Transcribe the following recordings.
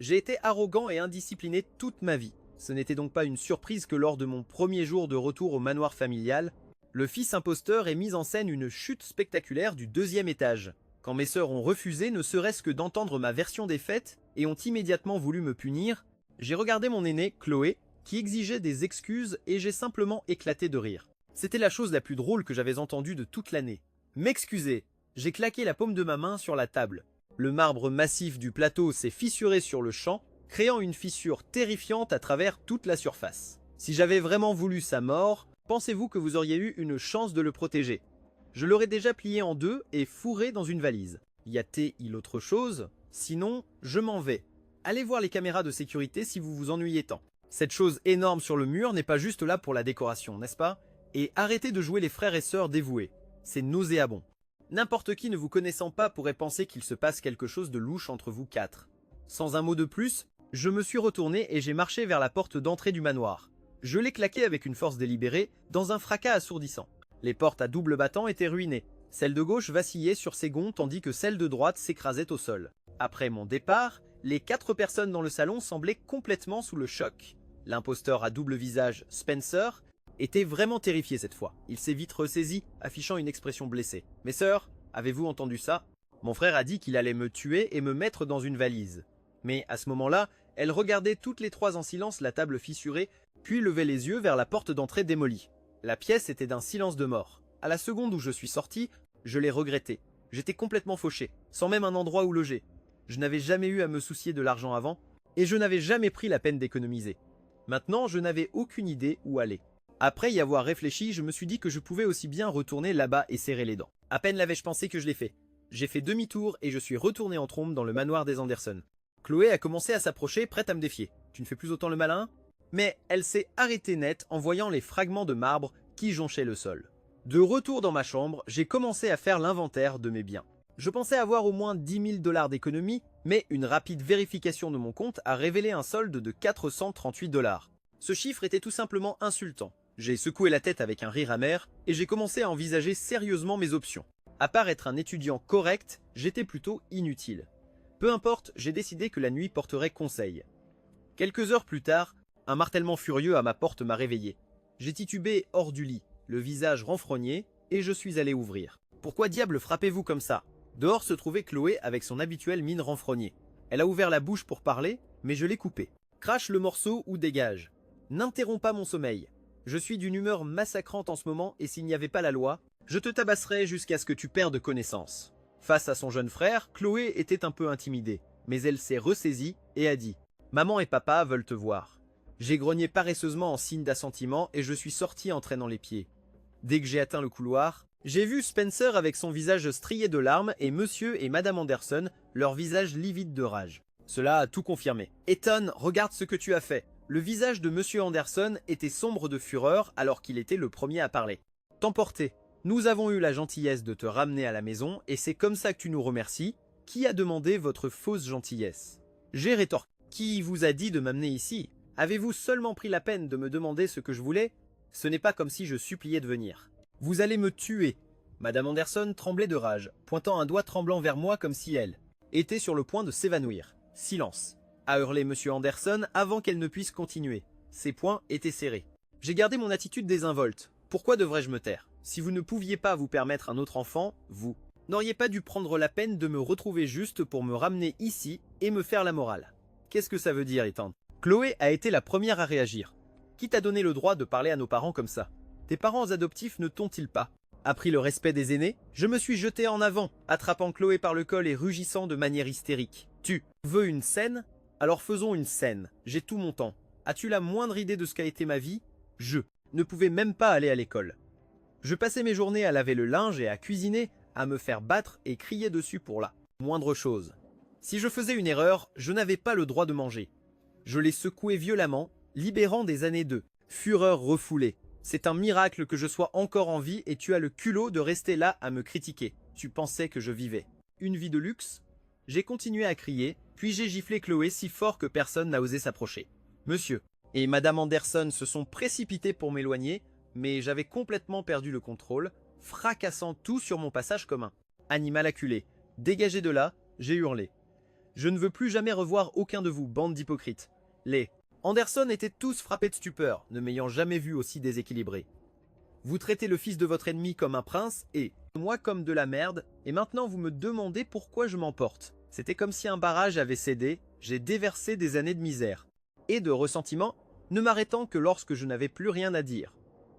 J'ai été arrogant et indiscipliné toute ma vie. Ce n'était donc pas une surprise que lors de mon premier jour de retour au manoir familial, le fils imposteur ait mis en scène une chute spectaculaire du deuxième étage. Quand mes sœurs ont refusé ne serait-ce que d'entendre ma version des faits et ont immédiatement voulu me punir, j'ai regardé mon aînée, Chloé, qui exigeait des excuses et j'ai simplement éclaté de rire. C'était la chose la plus drôle que j'avais entendue de toute l'année. M'excuser. J'ai claqué la paume de ma main sur la table. Le marbre massif du plateau s'est fissuré sur le champ, créant une fissure terrifiante à travers toute la surface. Si j'avais vraiment voulu sa mort, pensez-vous que vous auriez eu une chance de le protéger? Je l'aurais déjà plié en deux et fourré dans une valise. Y a-t-il autre chose? Sinon, je m'en vais. Allez voir les caméras de sécurité si vous vous ennuyez tant. Cette chose énorme sur le mur n'est pas juste là pour la décoration, n'est-ce pas? Et arrêtez de jouer les frères et sœurs dévoués. C'est nauséabond. N'importe qui ne vous connaissant pas pourrait penser qu'il se passe quelque chose de louche entre vous quatre. Sans un mot de plus, je me suis retourné et j'ai marché vers la porte d'entrée du manoir. Je l'ai claquée avec une force délibérée, dans un fracas assourdissant. Les portes à double battant étaient ruinées. Celle de gauche vacillait sur ses gonds tandis que celle de droite s'écrasait au sol. Après mon départ, les 4 personnes dans le salon semblaient complètement sous le choc. L'imposteur à double visage, Spencer, était vraiment terrifié cette fois. Il s'est vite ressaisi, affichant une expression blessée. « Mes sœurs, avez-vous entendu ça? Mon frère a dit qu'il allait me tuer et me mettre dans une valise. » Mais à ce moment-là, elles regardaient toutes les 3 en silence la table fissurée, puis levaient les yeux vers la porte d'entrée démolie. La pièce était d'un silence de mort. À la seconde où je suis sorti, je l'ai regretté. J'étais complètement fauché, sans même un endroit où loger. Je n'avais jamais eu à me soucier de l'argent avant, et je n'avais jamais pris la peine d'économiser. Maintenant, je n'avais aucune idée où aller. Après y avoir réfléchi, je me suis dit que je pouvais aussi bien retourner là-bas et serrer les dents. À peine l'avais-je pensé que je l'ai fait. J'ai fait demi-tour et je suis retourné en trombe dans le manoir des Anderson. Chloé a commencé à s'approcher, prête à me défier. Tu ne fais plus autant le malin? Mais elle s'est arrêtée net en voyant les fragments de marbre qui jonchaient le sol. De retour dans ma chambre, j'ai commencé à faire l'inventaire de mes biens. Je pensais avoir au moins 10 000 $ d'économie, mais une rapide vérification de mon compte a révélé un solde de 438 $. Ce chiffre était tout simplement insultant. J'ai secoué la tête avec un rire amer et j'ai commencé à envisager sérieusement mes options. À part être un étudiant correct, j'étais plutôt inutile. Peu importe, j'ai décidé que la nuit porterait conseil. Quelques heures plus tard, un martèlement furieux à ma porte m'a réveillé. J'ai titubé hors du lit, le visage renfrogné, et je suis allé ouvrir. Pourquoi diable frappez-vous comme ça? Dehors se trouvait Chloé avec son habituelle mine renfrognée. Elle a ouvert la bouche pour parler, mais je l'ai coupée. Crache le morceau ou dégage. N'interromps pas mon sommeil. Je suis d'une humeur massacrante en ce moment et s'il n'y avait pas la loi, je te tabasserais jusqu'à ce que tu perdes connaissance. Face à son jeune frère, Chloé était un peu intimidée, mais elle s'est ressaisie et a dit « Maman et papa veulent te voir ». J'ai grogné paresseusement en signe d'assentiment et je suis sorti en traînant les pieds. Dès que j'ai atteint le couloir, j'ai vu Spencer avec son visage strié de larmes et Monsieur et Madame Anderson, leur visage livide de rage. Cela a tout confirmé. « Ethan, regarde ce que tu as fait !» Le visage de Monsieur Anderson était sombre de fureur alors qu'il était le premier à parler. « T'emporter. Nous avons eu la gentillesse de te ramener à la maison et c'est comme ça que tu nous remercies. Qui a demandé votre fausse gentillesse ?» J'ai rétorqué. « Qui vous a dit de m'amener ici? Avez-vous seulement pris la peine de me demander ce que je voulais? Ce n'est pas comme si je suppliais de venir. Vous allez me tuer. » Madame Anderson tremblait de rage, pointant un doigt tremblant vers moi comme si elle était sur le point de s'évanouir. Silence, a hurlé Monsieur Anderson avant qu'elle ne puisse continuer. Ses poings étaient serrés. J'ai gardé mon attitude désinvolte. Pourquoi devrais-je me taire? Si vous ne pouviez pas vous permettre un autre enfant, vous n'auriez pas dû prendre la peine de me retrouver juste pour me ramener ici et me faire la morale. Qu'est-ce que ça veut dire, Ethan? Chloé a été la première à réagir. Qui t'a donné le droit de parler à nos parents comme ça? Tes parents adoptifs ne t'ont-ils pas appris le respect des aînés? Je me suis jeté en avant, attrapant Chloé par le col et rugissant de manière hystérique. Tu veux une scène? Alors faisons une scène. J'ai tout mon temps. As-tu la moindre idée de ce qu'a été ma vie? Je ne pouvais même pas aller à l'école. Je passais mes journées à laver le linge et à cuisiner, à me faire battre et crier dessus pour la moindre chose. Si je faisais une erreur, je n'avais pas le droit de manger. Je l'ai secoué violemment, libérant des années de fureur refoulée. C'est un miracle que je sois encore en vie et tu as le culot de rester là à me critiquer. Tu pensais que je vivais une vie de luxe? J'ai continué à crier, puis j'ai giflé Chloé si fort que personne n'a osé s'approcher. Monsieur et Madame Anderson se sont précipités pour m'éloigner, mais j'avais complètement perdu le contrôle, fracassant tout sur mon passage commun. Animal acculé, dégagez de là, j'ai hurlé. Je ne veux plus jamais revoir aucun de vous, bande d'hypocrites. Les Anderson étaient tous frappés de stupeur, ne m'ayant jamais vu aussi déséquilibré. Vous traitez le fils de votre ennemi comme un prince et moi comme de la merde, et maintenant vous me demandez pourquoi je m'emporte. C'était comme si un barrage avait cédé, j'ai déversé des années de misère et de ressentiment, ne m'arrêtant que lorsque je n'avais plus rien à dire.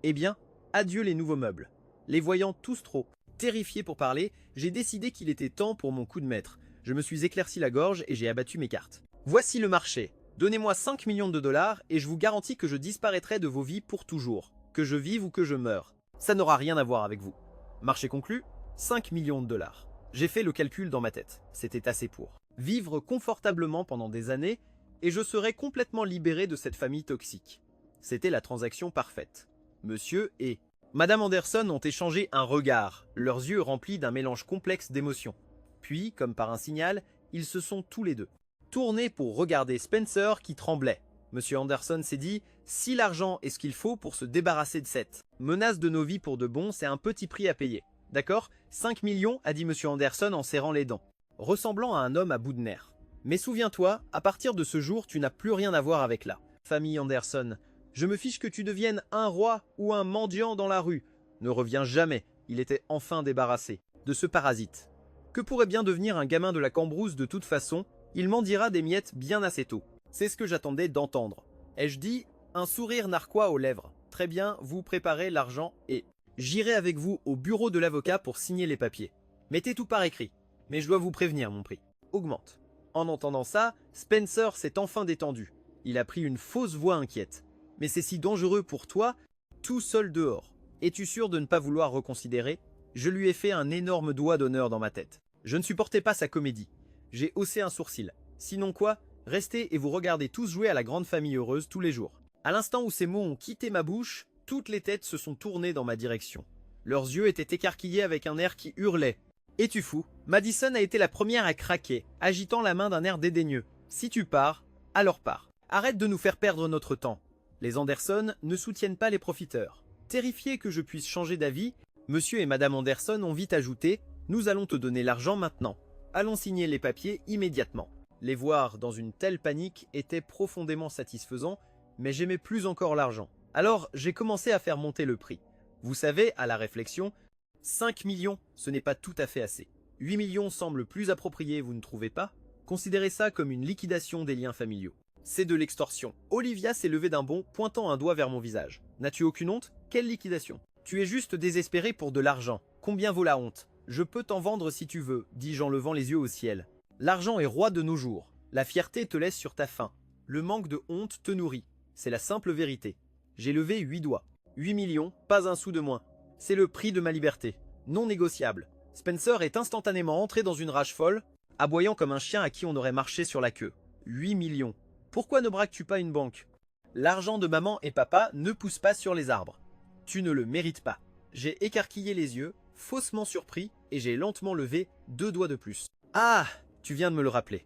Eh bien, adieu les nouveaux meubles. Les voyant tous trop terrifiés pour parler, j'ai décidé qu'il était temps pour mon coup de maître. Je me suis éclairci la gorge et j'ai abattu mes cartes. Voici le marché. Donnez-moi 5 millions de dollars et je vous garantis que je disparaîtrai de vos vies pour toujours. Que je vive ou que je meure. Ça n'aura rien à voir avec vous. Marché conclu, 5 millions de dollars. J'ai fait le calcul dans ma tête. C'était assez pour vivre confortablement pendant des années et je serais complètement libéré de cette famille toxique. C'était la transaction parfaite. Monsieur et Madame Anderson ont échangé un regard, leurs yeux remplis d'un mélange complexe d'émotions. Puis, comme par un signal, ils se sont tous les deux tournés pour regarder Spencer qui tremblait. Monsieur Anderson s'est dit « Si l'argent est ce qu'il faut pour se débarrasser de cette menace de nos vies pour de bon, c'est un petit prix à payer. D'accord ? 5 millions, a dit Monsieur Anderson en serrant les dents, ressemblant à un homme à bout de nerfs. Mais souviens-toi, à partir de ce jour, tu n'as plus rien à voir avec la famille Anderson. Je me fiche que tu deviennes un roi ou un mendiant dans la rue. Ne reviens jamais. » Il était enfin débarrassé de ce parasite. Que pourrait bien devenir un gamin de la Cambrousse de toute façon? Il m'en dira des miettes bien assez tôt. C'est ce que j'attendais d'entendre. Ai-je dit, un sourire narquois aux lèvres. Très bien, vous préparez l'argent et j'irai avec vous au bureau de l'avocat pour signer les papiers. Mettez tout par écrit. Mais je dois vous prévenir, mon prix augmente. En entendant ça, Spencer s'est enfin détendu. Il a pris une fausse voix inquiète. Mais c'est si dangereux pour toi, tout seul dehors. Es-tu sûr de ne pas vouloir reconsidérer? Je lui ai fait un énorme doigt d'honneur dans ma tête. Je ne supportais pas sa comédie. J'ai haussé un sourcil. Sinon quoi? Restez et vous regardez tous jouer à la grande famille heureuse tous les jours. À l'instant où ces mots ont quitté ma bouche, toutes les têtes se sont tournées dans ma direction. Leurs yeux étaient écarquillés avec un air qui hurlait. « Es-tu fou ?» Madison a été la première à craquer, agitant la main d'un air dédaigneux. « Si tu pars, alors pars. Arrête de nous faire perdre notre temps. » Les Anderson ne soutiennent pas les profiteurs. Terrifiés que je puisse changer d'avis, Monsieur et Madame Anderson ont vite ajouté « Nous allons te donner l'argent maintenant. Allons signer les papiers immédiatement. » Les voir dans une telle panique était profondément satisfaisant, mais j'aimais plus encore l'argent. Alors j'ai commencé à faire monter le prix. Vous savez, à la réflexion, 5 millions, ce n'est pas tout à fait assez. 8 millions semble plus approprié, vous ne trouvez pas? Considérez ça comme une liquidation des liens familiaux. C'est de l'extorsion. Olivia s'est levée d'un bond, pointant un doigt vers mon visage. N'as-tu aucune honte? Quelle liquidation? Tu es juste désespéré pour de l'argent. Combien vaut la honte? Je peux t'en vendre si tu veux, dis-je en levant les yeux au ciel. L'argent est roi de nos jours. La fierté te laisse sur ta faim. Le manque de honte te nourrit. C'est la simple vérité. J'ai levé 8 doigts. 8 millions, pas un sou de moins. C'est le prix de ma liberté. Non négociable. Spencer est instantanément entré dans une rage folle, aboyant comme un chien à qui on aurait marché sur la queue. 8 millions. Pourquoi ne braques-tu pas une banque? L'argent de maman et papa ne pousse pas sur les arbres. Tu ne le mérites pas. J'ai écarquillé les yeux, faussement surpris, et j'ai lentement levé 2 doigts de plus. Ah, tu viens de me le rappeler.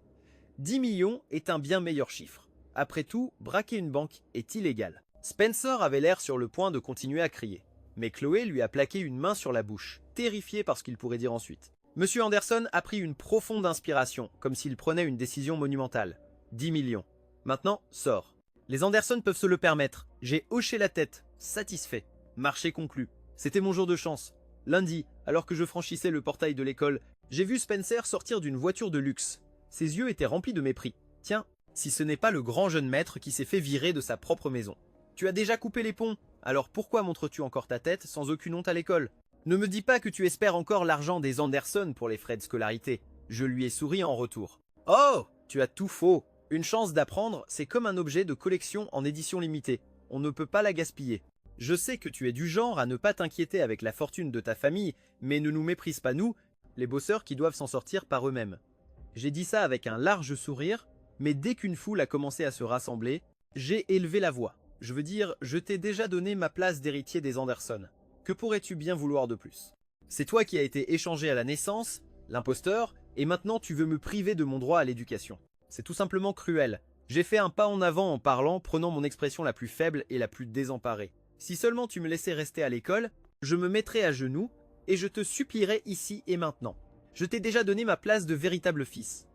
10 millions est un bien meilleur chiffre. Après tout, braquer une banque est illégal. Spencer avait l'air sur le point de continuer à crier. Mais Chloé lui a plaqué une main sur la bouche, terrifiée par ce qu'il pourrait dire ensuite. Monsieur Anderson a pris une profonde inspiration, comme s'il prenait une décision monumentale. 10 millions. Maintenant, sors. Les Anderson peuvent se le permettre. J'ai hoché la tête, satisfait. Marché conclu. C'était mon jour de chance. Lundi, alors que je franchissais le portail de l'école, j'ai vu Spencer sortir d'une voiture de luxe. Ses yeux étaient remplis de mépris. Tiens, si ce n'est pas le grand jeune maître qui s'est fait virer de sa propre maison. Tu as déjà coupé les ponts, alors pourquoi montres-tu encore ta tête sans aucune honte à l'école? Ne me dis pas que tu espères encore l'argent des Anderson pour les frais de scolarité. Je lui ai souri en retour. Oh, tu as tout faux. Une chance d'apprendre, c'est comme un objet de collection en édition limitée. On ne peut pas la gaspiller. Je sais que tu es du genre à ne pas t'inquiéter avec la fortune de ta famille, mais ne nous méprise pas nous, les bosseurs qui doivent s'en sortir par eux-mêmes. J'ai dit ça avec un large sourire, mais dès qu'une foule a commencé à se rassembler, j'ai élevé la voix. Je veux dire, je t'ai déjà donné ma place d'héritier des Anderson. Que pourrais-tu bien vouloir de plus? C'est toi qui as été échangé à la naissance, l'imposteur, et maintenant tu veux me priver de mon droit à l'éducation. C'est tout simplement cruel. J'ai fait un pas en avant en parlant, prenant mon expression la plus faible et la plus désemparée. Si seulement tu me laissais rester à l'école, je me mettrais à genoux et je te supplierais ici et maintenant. Je t'ai déjà donné ma place de véritable fils.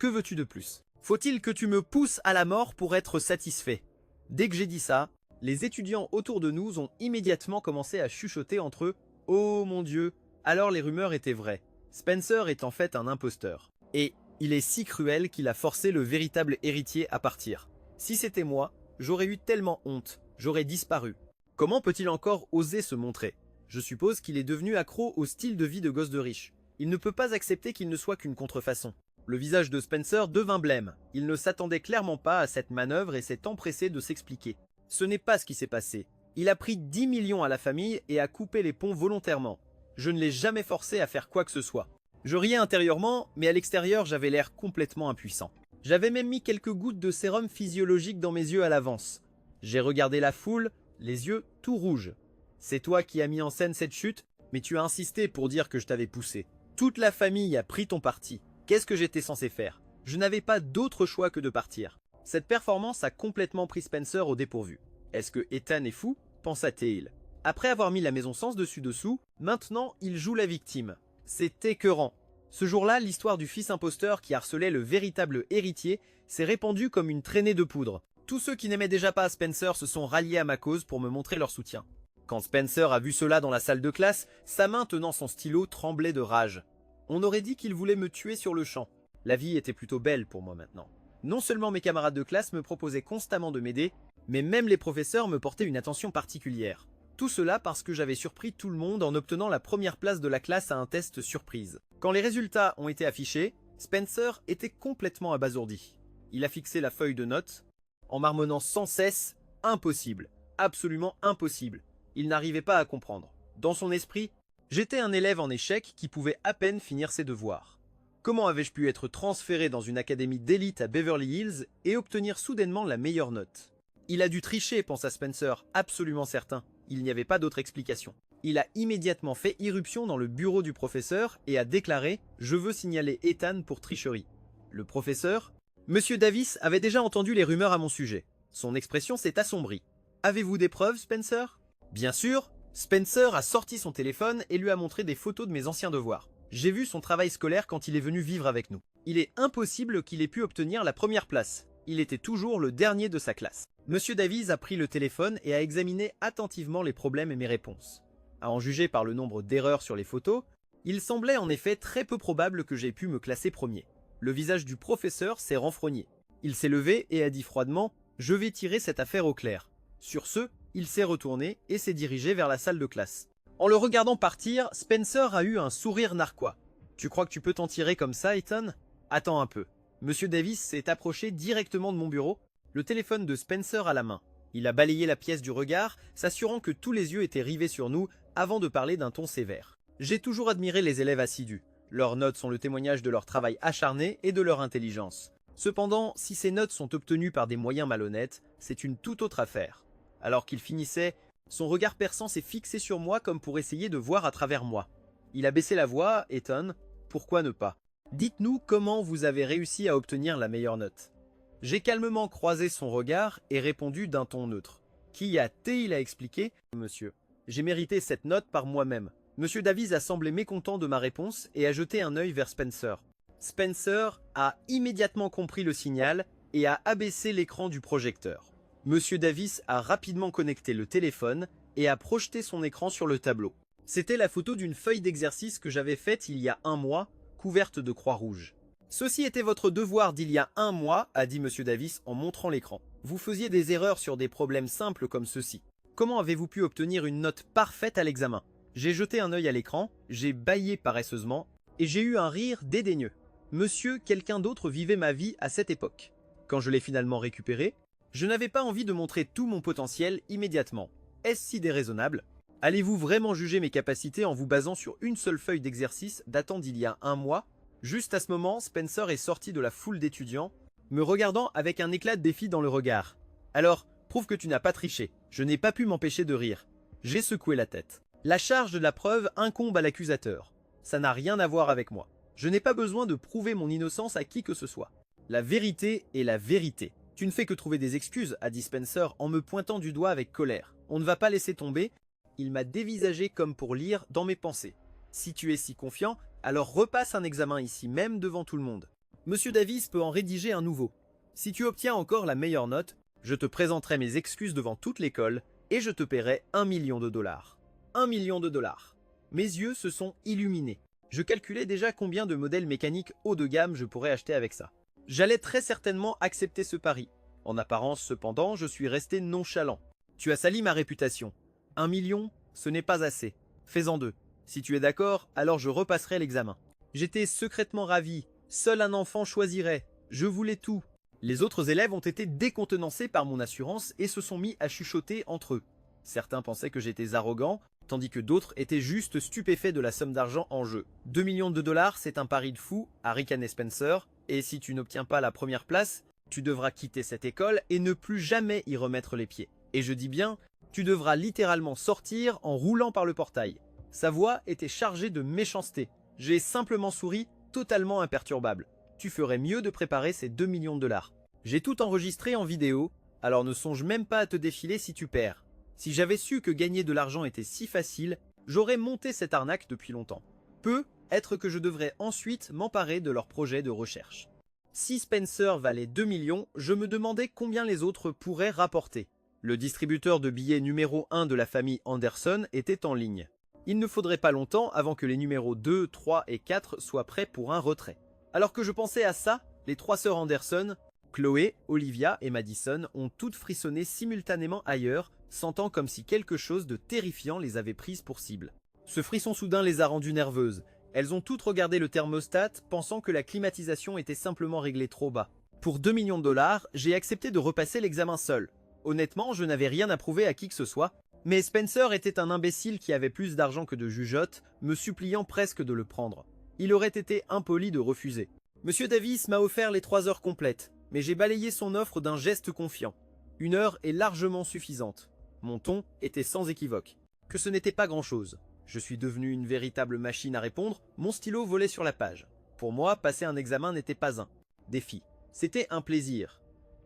Que veux-tu de plus? Faut-il que tu me pousses à la mort pour être satisfait? Dès que j'ai dit ça, les étudiants autour de nous ont immédiatement commencé à chuchoter entre eux. Oh mon Dieu! Alors les rumeurs étaient vraies. Spencer est en fait un imposteur. Et il est si cruel qu'il a forcé le véritable héritier à partir. Si c'était moi, j'aurais eu tellement honte, j'aurais disparu. Comment peut-il encore oser se montrer? Je suppose qu'il est devenu accro au style de vie de gosse de riche. Il ne peut pas accepter qu'il ne soit qu'une contrefaçon. Le visage de Spencer devint blême. Il ne s'attendait clairement pas à cette manœuvre et s'est empressé de s'expliquer. Ce n'est pas ce qui s'est passé. Il a pris 10 millions à la famille et a coupé les ponts volontairement. Je ne l'ai jamais forcé à faire quoi que ce soit. Je riais intérieurement, mais à l'extérieur j'avais l'air complètement impuissant. J'avais même mis quelques gouttes de sérum physiologique dans mes yeux à l'avance. J'ai regardé la foule, les yeux tout rouges. C'est toi qui as mis en scène cette chute, mais tu as insisté pour dire que je t'avais poussé. Toute la famille a pris ton parti. Qu'est-ce que j'étais censé faire? Je n'avais pas d'autre choix que de partir. Cette performance a complètement pris Spencer au dépourvu. Est-ce que Ethan est fou? Pensa-t-il. Après avoir mis la maison sens dessus dessous, maintenant il joue la victime. C'est écœurant. Ce jour-là, l'histoire du fils imposteur qui harcelait le véritable héritier s'est répandue comme une traînée de poudre. Tous ceux qui n'aimaient déjà pas Spencer se sont ralliés à ma cause pour me montrer leur soutien. Quand Spencer a vu cela dans la salle de classe, sa main tenant son stylo tremblait de rage. On aurait dit qu'il voulait me tuer sur le champ. La vie était plutôt belle pour moi maintenant. Non seulement mes camarades de classe me proposaient constamment de m'aider, mais même les professeurs me portaient une attention particulière. Tout cela parce que j'avais surpris tout le monde en obtenant la première place de la classe à un test surprise. Quand les résultats ont été affichés, Spencer était complètement abasourdi. Il a fixé la feuille de notes, en marmonnant sans cesse « impossible, absolument impossible ». Il n'arrivait pas à comprendre. Dans son esprit, j'étais un élève en échec qui pouvait à peine finir ses devoirs. Comment avais-je pu être transféré dans une académie d'élite à Beverly Hills et obtenir soudainement la meilleure note? Il a dû tricher, pensa Spencer, absolument certain. Il n'y avait pas d'autre explication. Il a immédiatement fait irruption dans le bureau du professeur et a déclaré « Je veux signaler Ethan pour tricherie ». Le professeur, Monsieur Davis, avait déjà entendu les rumeurs à mon sujet. Son expression s'est assombrie. « Avez-vous des preuves, Spencer ?» Bien sûr, Spencer a sorti son téléphone et lui a montré des photos de mes anciens devoirs. J'ai vu son travail scolaire quand il est venu vivre avec nous. Il est impossible qu'il ait pu obtenir la première place. Il était toujours le dernier de sa classe. Monsieur Davies a pris le téléphone et a examiné attentivement les problèmes et mes réponses. À en juger par le nombre d'erreurs sur les photos, il semblait en effet très peu probable que j'aie pu me classer premier. Le visage du professeur s'est renfrogné. Il s'est levé et a dit froidement « Je vais tirer cette affaire au clair ». Sur ce, il s'est retourné et s'est dirigé vers la salle de classe. En le regardant partir, Spencer a eu un sourire narquois. « Tu crois que tu peux t'en tirer comme ça, Ethan? Attends un peu. » Monsieur Davis s'est approché directement de mon bureau, le téléphone de Spencer à la main. Il a balayé la pièce du regard, s'assurant que tous les yeux étaient rivés sur nous avant de parler d'un ton sévère. J'ai toujours admiré les élèves assidus. Leurs notes sont le témoignage de leur travail acharné et de leur intelligence. Cependant, si ces notes sont obtenues par des moyens malhonnêtes, c'est une toute autre affaire. Alors qu'il finissait, son regard perçant s'est fixé sur moi comme pour essayer de voir à travers moi. Il a baissé la voix, Ethan, pourquoi ne pas? Dites-nous comment vous avez réussi à obtenir la meilleure note. J'ai calmement croisé son regard et répondu d'un ton neutre. Qui a-t-il à expliquer, monsieur? J'ai mérité cette note par moi-même. Monsieur Davies a semblé mécontent de ma réponse et a jeté un œil vers Spencer. Spencer a immédiatement compris le signal et a abaissé l'écran du projecteur. Monsieur Davies a rapidement connecté le téléphone et a projeté son écran sur le tableau. C'était la photo d'une feuille d'exercice que j'avais faite il y a un mois, couverte de croix rouges. Ceci était votre devoir d'il y a un mois, a dit Monsieur Davies en montrant l'écran. Vous faisiez des erreurs sur des problèmes simples comme ceci. Comment avez-vous pu obtenir une note parfaite à l'examen? J'ai jeté un œil à l'écran, j'ai bâillé paresseusement, et j'ai eu un rire dédaigneux. Monsieur, quelqu'un d'autre vivait ma vie à cette époque. Quand je l'ai finalement récupéré, je n'avais pas envie de montrer tout mon potentiel immédiatement. Est-ce si déraisonnable? Allez-vous vraiment juger mes capacités en vous basant sur une seule feuille d'exercice datant d'il y a un mois? Juste à ce moment, Spencer est sorti de la foule d'étudiants, me regardant avec un éclat de défi dans le regard. Alors, prouve que tu n'as pas triché. Je n'ai pas pu m'empêcher de rire. J'ai secoué la tête. La charge de la preuve incombe à l'accusateur. Ça n'a rien à voir avec moi. Je n'ai pas besoin de prouver mon innocence à qui que ce soit. La vérité est la vérité. Tu ne fais que trouver des excuses, a dit Spencer en me pointant du doigt avec colère. On ne va pas laisser tomber. Il m'a dévisagé comme pour lire dans mes pensées. Si tu es si confiant, alors repasse un examen ici même devant tout le monde. Monsieur Davis peut en rédiger un nouveau. Si tu obtiens encore la meilleure note, je te présenterai mes excuses devant toute l'école et je te paierai 1 million de dollars. 1 million de dollars. Mes yeux se sont illuminés. Je calculais déjà combien de modèles mécaniques haut de gamme je pourrais acheter avec ça. J'allais très certainement accepter ce pari. En apparence, cependant, je suis resté nonchalant. Tu as sali ma réputation. 1 million, ce n'est pas assez. Fais-en 2. Si tu es d'accord, alors je repasserai l'examen. J'étais secrètement ravi. Seul un enfant choisirait. Je voulais tout. Les autres élèves ont été décontenancés par mon assurance et se sont mis à chuchoter entre eux. Certains pensaient que j'étais arrogant, tandis que d'autres étaient juste stupéfaits de la somme d'argent en jeu. 2 millions de dollars, c'est un pari de fou, a ricané Spencer, et si tu n'obtiens pas la première place, tu devras quitter cette école et ne plus jamais y remettre les pieds. Et je dis bien, tu devras littéralement sortir en roulant par le portail. Sa voix était chargée de méchanceté. J'ai simplement souri, totalement imperturbable. Tu ferais mieux de préparer ces 2 millions de dollars. J'ai tout enregistré en vidéo, alors ne songe même pas à te défiler si tu perds. Si j'avais su que gagner de l'argent était si facile, j'aurais monté cette arnaque depuis longtemps. Peut être que je devrais ensuite m'emparer de leur projet de recherche. Si Spencer valait 2 millions, je me demandais combien les autres pourraient rapporter. Le distributeur de billets numéro 1 de la famille Anderson était en ligne. Il ne faudrait pas longtemps avant que les numéros 2, 3 et 4 soient prêts pour un retrait. Alors que je pensais à ça, les 3 sœurs Anderson, Chloé, Olivia et Madison, ont toutes frissonné simultanément ailleurs, sentant comme si quelque chose de terrifiant les avait prises pour cible. Ce frisson soudain les a rendues nerveuses. Elles ont toutes regardé le thermostat, pensant que la climatisation était simplement réglée trop bas. Pour 2 millions de dollars, j'ai accepté de repasser l'examen seul. Honnêtement, je n'avais rien à prouver à qui que ce soit, mais Spencer était un imbécile qui avait plus d'argent que de jugeote, me suppliant presque de le prendre. Il aurait été impoli de refuser. Monsieur Davis m'a offert les 3 heures complètes, mais j'ai balayé son offre d'un geste confiant. 1 heure est largement suffisante. Mon ton était sans équivoque. Que ce n'était pas grand-chose. Je suis devenu une véritable machine à répondre, mon stylo volait sur la page. Pour moi, passer un examen n'était pas un défi. C'était un plaisir.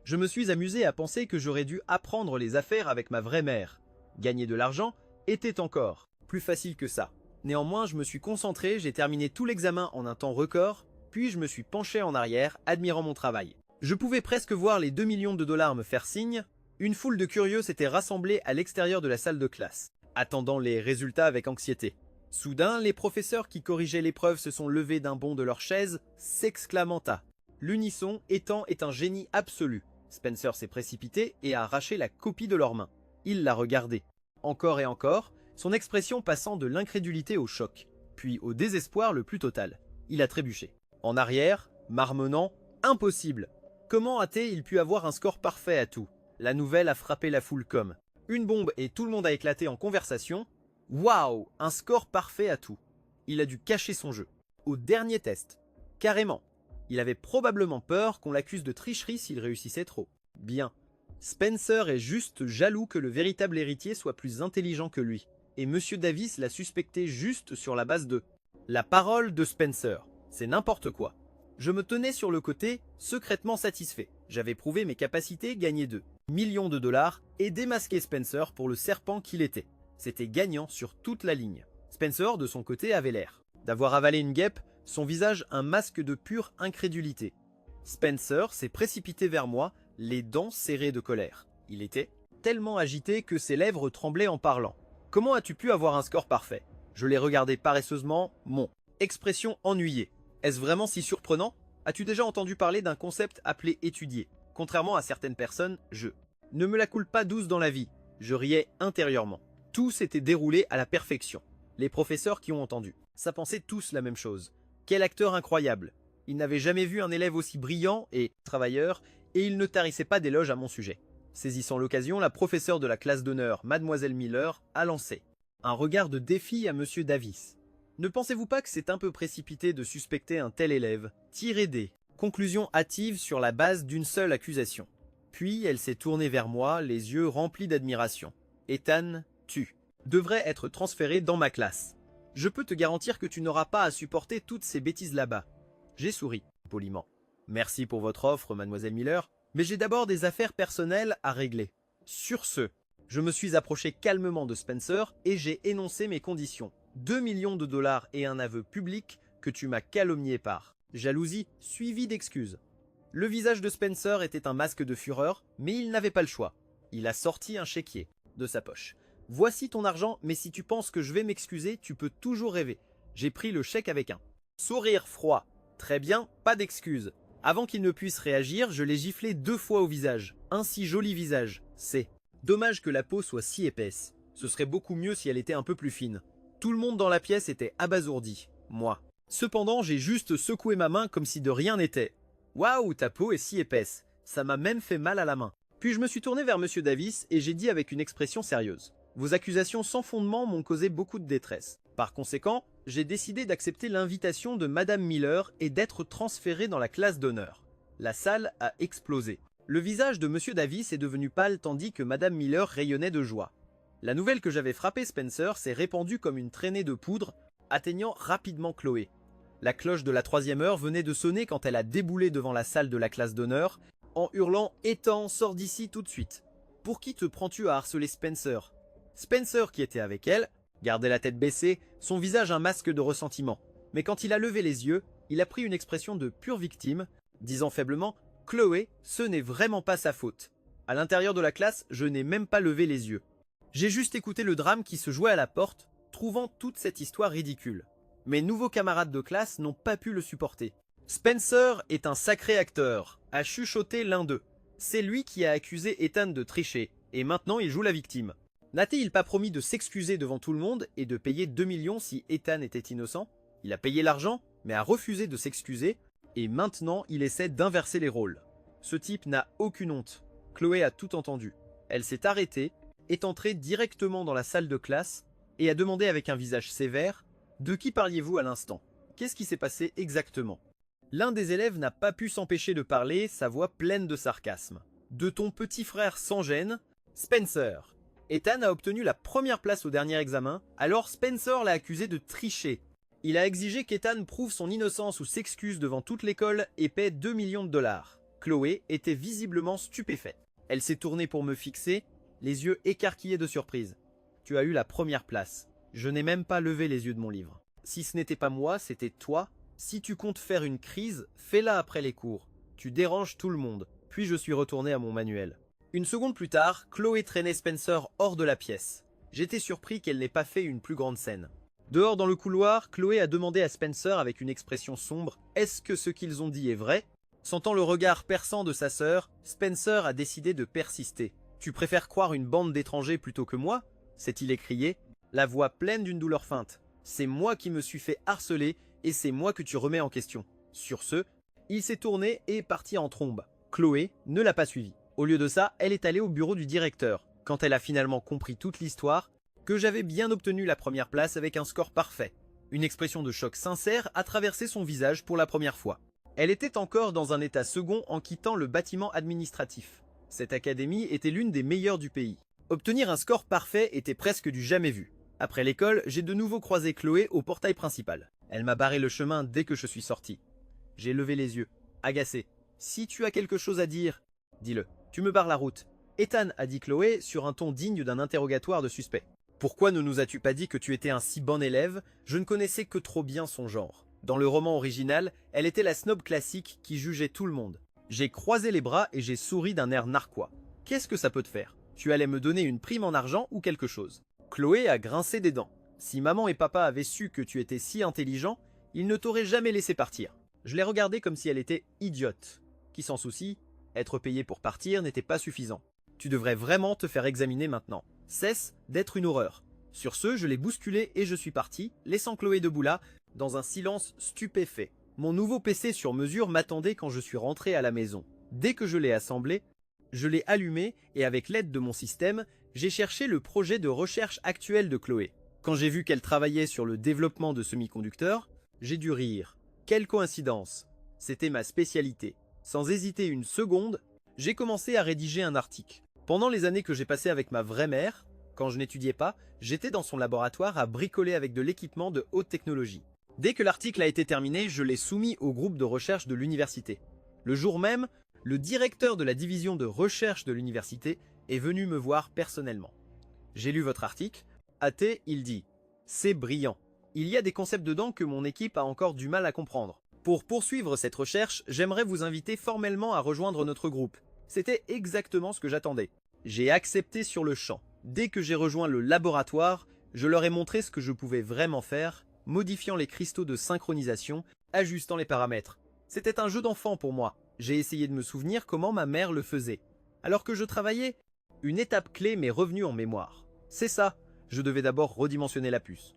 Je me suis amusé à penser que j'aurais dû apprendre les affaires avec ma vraie mère. Gagner de l'argent était encore plus facile que ça. Néanmoins, je me suis concentré, j'ai terminé tout l'examen en un temps record, puis je me suis penché en arrière, admirant mon travail. Je pouvais presque voir les 2 millions de dollars me faire signe. Une foule de curieux s'était rassemblée à l'extérieur de la salle de classe, attendant les résultats avec anxiété. Soudain, les professeurs qui corrigeaient l'épreuve se sont levés d'un bond de leur chaise, s'exclamant à l'unisson, Ethan est un génie absolu. Spencer s'est précipité et a arraché la copie de leurs mains. Il l'a regardée, encore et encore, son expression passant de l'incrédulité au choc, puis au désespoir le plus total. Il a trébuché. En arrière, marmonnant, impossible. Comment a-t-il pu avoir un score parfait à tout? La nouvelle a frappé la foule comme une bombe et tout le monde a éclaté en conversation. Waouh, un score parfait à tout. Il a dû cacher son jeu. Au dernier test. Carrément. Il avait probablement peur qu'on l'accuse de tricherie s'il réussissait trop. Bien. Spencer est juste jaloux que le véritable héritier soit plus intelligent que lui. Et Monsieur Davis l'a suspecté juste sur la base de la parole de Spencer. C'est n'importe quoi. Je me tenais sur le côté, secrètement satisfait. J'avais prouvé mes capacités, gagné 2 millions de dollars et démasqué Spencer pour le serpent qu'il était. C'était gagnant sur toute la ligne. Spencer, de son côté, avait l'air d'avoir avalé une guêpe, son visage un masque de pure incrédulité. Spencer s'est précipité vers moi, les dents serrées de colère. Il était tellement agité que ses lèvres tremblaient en parlant. « Comment as-tu pu avoir un score parfait ?» Je l'ai regardé paresseusement, mon expression ennuyée. « Est-ce vraiment si surprenant? As-tu déjà entendu parler d'un concept appelé étudier? Contrairement à certaines personnes, je ne me la coule pas douce dans la vie. » Je riais intérieurement. Tout s'était déroulé à la perfection. Les professeurs qui ont entendu, ça pensait tous la même chose. Quel acteur incroyable! Ils n'avaient jamais vu un élève aussi brillant et travailleur, et ils ne tarissaient pas d'éloges à mon sujet. Saisissant l'occasion, la professeure de la classe d'honneur, Mademoiselle Miller, a lancé un regard de défi à Monsieur Davis. Ne pensez-vous pas que c'est un peu précipité de suspecter un tel élève? Tirez des conclusions hâtives sur la base d'une seule accusation. Puis elle s'est tournée vers moi, les yeux remplis d'admiration. Ethan, tu devrais être transféré dans ma classe. Je peux te garantir que tu n'auras pas à supporter toutes ces bêtises là-bas. J'ai souri, poliment. Merci pour votre offre, Mademoiselle Miller, mais j'ai d'abord des affaires personnelles à régler. Sur ce, je me suis approché calmement de Spencer et j'ai énoncé mes conditions. 2 millions de dollars et un aveu public que tu m'as calomnié par jalousie suivie d'excuses. Le visage de Spencer était un masque de fureur, mais il n'avait pas le choix. Il a sorti un chéquier de sa poche. Voici ton argent, mais si tu penses que je vais m'excuser, tu peux toujours rêver. J'ai pris le chèque avec un sourire froid. Très bien, pas d'excuses. Avant qu'il ne puisse réagir, je l'ai giflé 2 fois au visage. Un si joli visage, c'est. Dommage que la peau soit si épaisse. Ce serait beaucoup mieux si elle était un peu plus fine. Tout le monde dans la pièce était abasourdi. Moi. Cependant, j'ai juste secoué ma main comme si de rien n'était. Waouh, ta peau est si épaisse. Ça m'a même fait mal à la main. Puis je me suis tourné vers Monsieur Davis et j'ai dit avec une expression sérieuse. Vos accusations sans fondement m'ont causé beaucoup de détresse. Par conséquent, j'ai décidé d'accepter l'invitation de Madame Miller et d'être transféré dans la classe d'honneur. La salle a explosé. Le visage de Monsieur Davis est devenu pâle tandis que Madame Miller rayonnait de joie. La nouvelle que j'avais frappé Spencer s'est répandue comme une traînée de poudre, atteignant rapidement Chloé. La cloche de la 3e heure venait de sonner quand elle a déboulé devant la salle de la classe d'honneur, en hurlant « Ethan, sors d'ici tout de suite !» Pour qui te prends-tu à harceler Spencer? Spencer, qui était avec elle, gardait la tête baissée, son visage un masque de ressentiment. Mais quand il a levé les yeux, il a pris une expression de pure victime, disant faiblement « Chloé, ce n'est vraiment pas sa faute. À l'intérieur de la classe, je n'ai même pas levé les yeux. J'ai juste écouté le drame qui se jouait à la porte, trouvant toute cette histoire ridicule. Mes nouveaux camarades de classe n'ont pas pu le supporter. Spencer est un sacré acteur, a chuchoté l'un d'eux. C'est lui qui a accusé Ethan de tricher, et maintenant il joue la victime. N'a-t-il pas promis de s'excuser devant tout le monde et de payer 2 millions si Ethan était innocent? Il a payé l'argent, mais a refusé de s'excuser, et maintenant il essaie d'inverser les rôles. Ce type n'a aucune honte. Chloé a tout entendu. Elle s'est arrêtée, est entrée directement dans la salle de classe, et a demandé avec un visage sévère « De qui parliez-vous à l'instant? Qu'est-ce qui s'est passé exactement ?» L'un des élèves n'a pas pu s'empêcher de parler, sa voix pleine de sarcasme. « De ton petit frère sans gêne, Spencer. » Ethan a obtenu la première place au dernier examen, alors Spencer l'a accusé de tricher. Il a exigé qu'Ethan prouve son innocence ou s'excuse devant toute l'école et paie 2 millions de dollars. Chloé était visiblement stupéfaite. Elle s'est tournée pour me fixer, les yeux écarquillés de surprise. « Tu as eu la première place. Je n'ai même pas levé les yeux de mon livre. Si ce n'était pas moi, c'était toi. Si tu comptes faire une crise, fais-la après les cours. Tu déranges tout le monde. » Puis je suis retourné à mon manuel. Une seconde plus tard, Chloé traînait Spencer hors de la pièce. J'étais surpris qu'elle n'ait pas fait une plus grande scène. Dehors dans le couloir, Chloé a demandé à Spencer avec une expression sombre « Est-ce que ce qu'ils ont dit est vrai ?» Sentant le regard perçant de sa sœur, Spencer a décidé de persister. « Tu préfères croire une bande d'étrangers plutôt que moi ?» s'est-il écrié, la voix pleine d'une douleur feinte. « C'est moi qui me suis fait harceler et c'est moi que tu remets en question. » Sur ce, il s'est tourné et est parti en trombe. Chloé ne l'a pas suivi. Au lieu de ça, elle est allée au bureau du directeur, quand elle a finalement compris toute l'histoire, que j'avais bien obtenu la première place avec un score parfait. Une expression de choc sincère a traversé son visage pour la première fois. Elle était encore dans un état second en quittant le bâtiment administratif. Cette académie était l'une des meilleures du pays. Obtenir un score parfait était presque du jamais vu. Après l'école, j'ai de nouveau croisé Chloé au portail principal. Elle m'a barré le chemin dès que je suis sorti. J'ai levé les yeux, agacé. « Si tu as quelque chose à dire, dis-le. Tu me barres la route. » Ethan, a dit Chloé sur un ton digne d'un interrogatoire de suspect. « Pourquoi ne nous as-tu pas dit que tu étais un si bon élève? Je ne connaissais que trop bien son genre. » Dans le roman original, elle était la snob classique qui jugeait tout le monde. J'ai croisé les bras et j'ai souri d'un air narquois. « Qu'est-ce que ça peut te faire? Tu allais me donner une prime en argent ou quelque chose ?» Chloé a grincé des dents. « Si maman et papa avaient su que tu étais si intelligent, ils ne t'auraient jamais laissé partir. » Je l'ai regardée comme si elle était idiote. Qui s'en soucie? Être payé pour partir n'était pas suffisant. Tu devrais vraiment te faire examiner maintenant. Cesse d'être une horreur. Sur ce, je l'ai bousculé et je suis parti, laissant Chloé debout là, dans un silence stupéfait. Mon nouveau PC sur mesure m'attendait quand je suis rentré à la maison. Dès que je l'ai assemblé, je l'ai allumé et avec l'aide de mon système, j'ai cherché le projet de recherche actuel de Chloé. Quand j'ai vu qu'elle travaillait sur le développement de semi-conducteurs, j'ai dû rire. Quelle coïncidence! C'était ma spécialité. Sans hésiter une seconde, j'ai commencé à rédiger un article. Pendant les années que j'ai passées avec ma vraie mère, quand je n'étudiais pas, j'étais dans son laboratoire à bricoler avec de l'équipement de haute technologie. Dès que l'article a été terminé, je l'ai soumis au groupe de recherche de l'université. Le jour même, le directeur de la division de recherche de l'université est venu me voir personnellement. J'ai lu votre article. Athée, il dit « C'est brillant. Il y a des concepts dedans que mon équipe a encore du mal à comprendre. Pour poursuivre cette recherche, j'aimerais vous inviter formellement à rejoindre notre groupe. C'était exactement ce que j'attendais. J'ai accepté sur le champ. Dès que j'ai rejoint le laboratoire, je leur ai montré ce que je pouvais vraiment faire, modifiant les cristaux de synchronisation, ajustant les paramètres. C'était un jeu d'enfant pour moi. J'ai essayé de me souvenir comment ma mère le faisait. Alors que je travaillais, une étape clé m'est revenue en mémoire. C'est ça, je devais d'abord redimensionner la puce.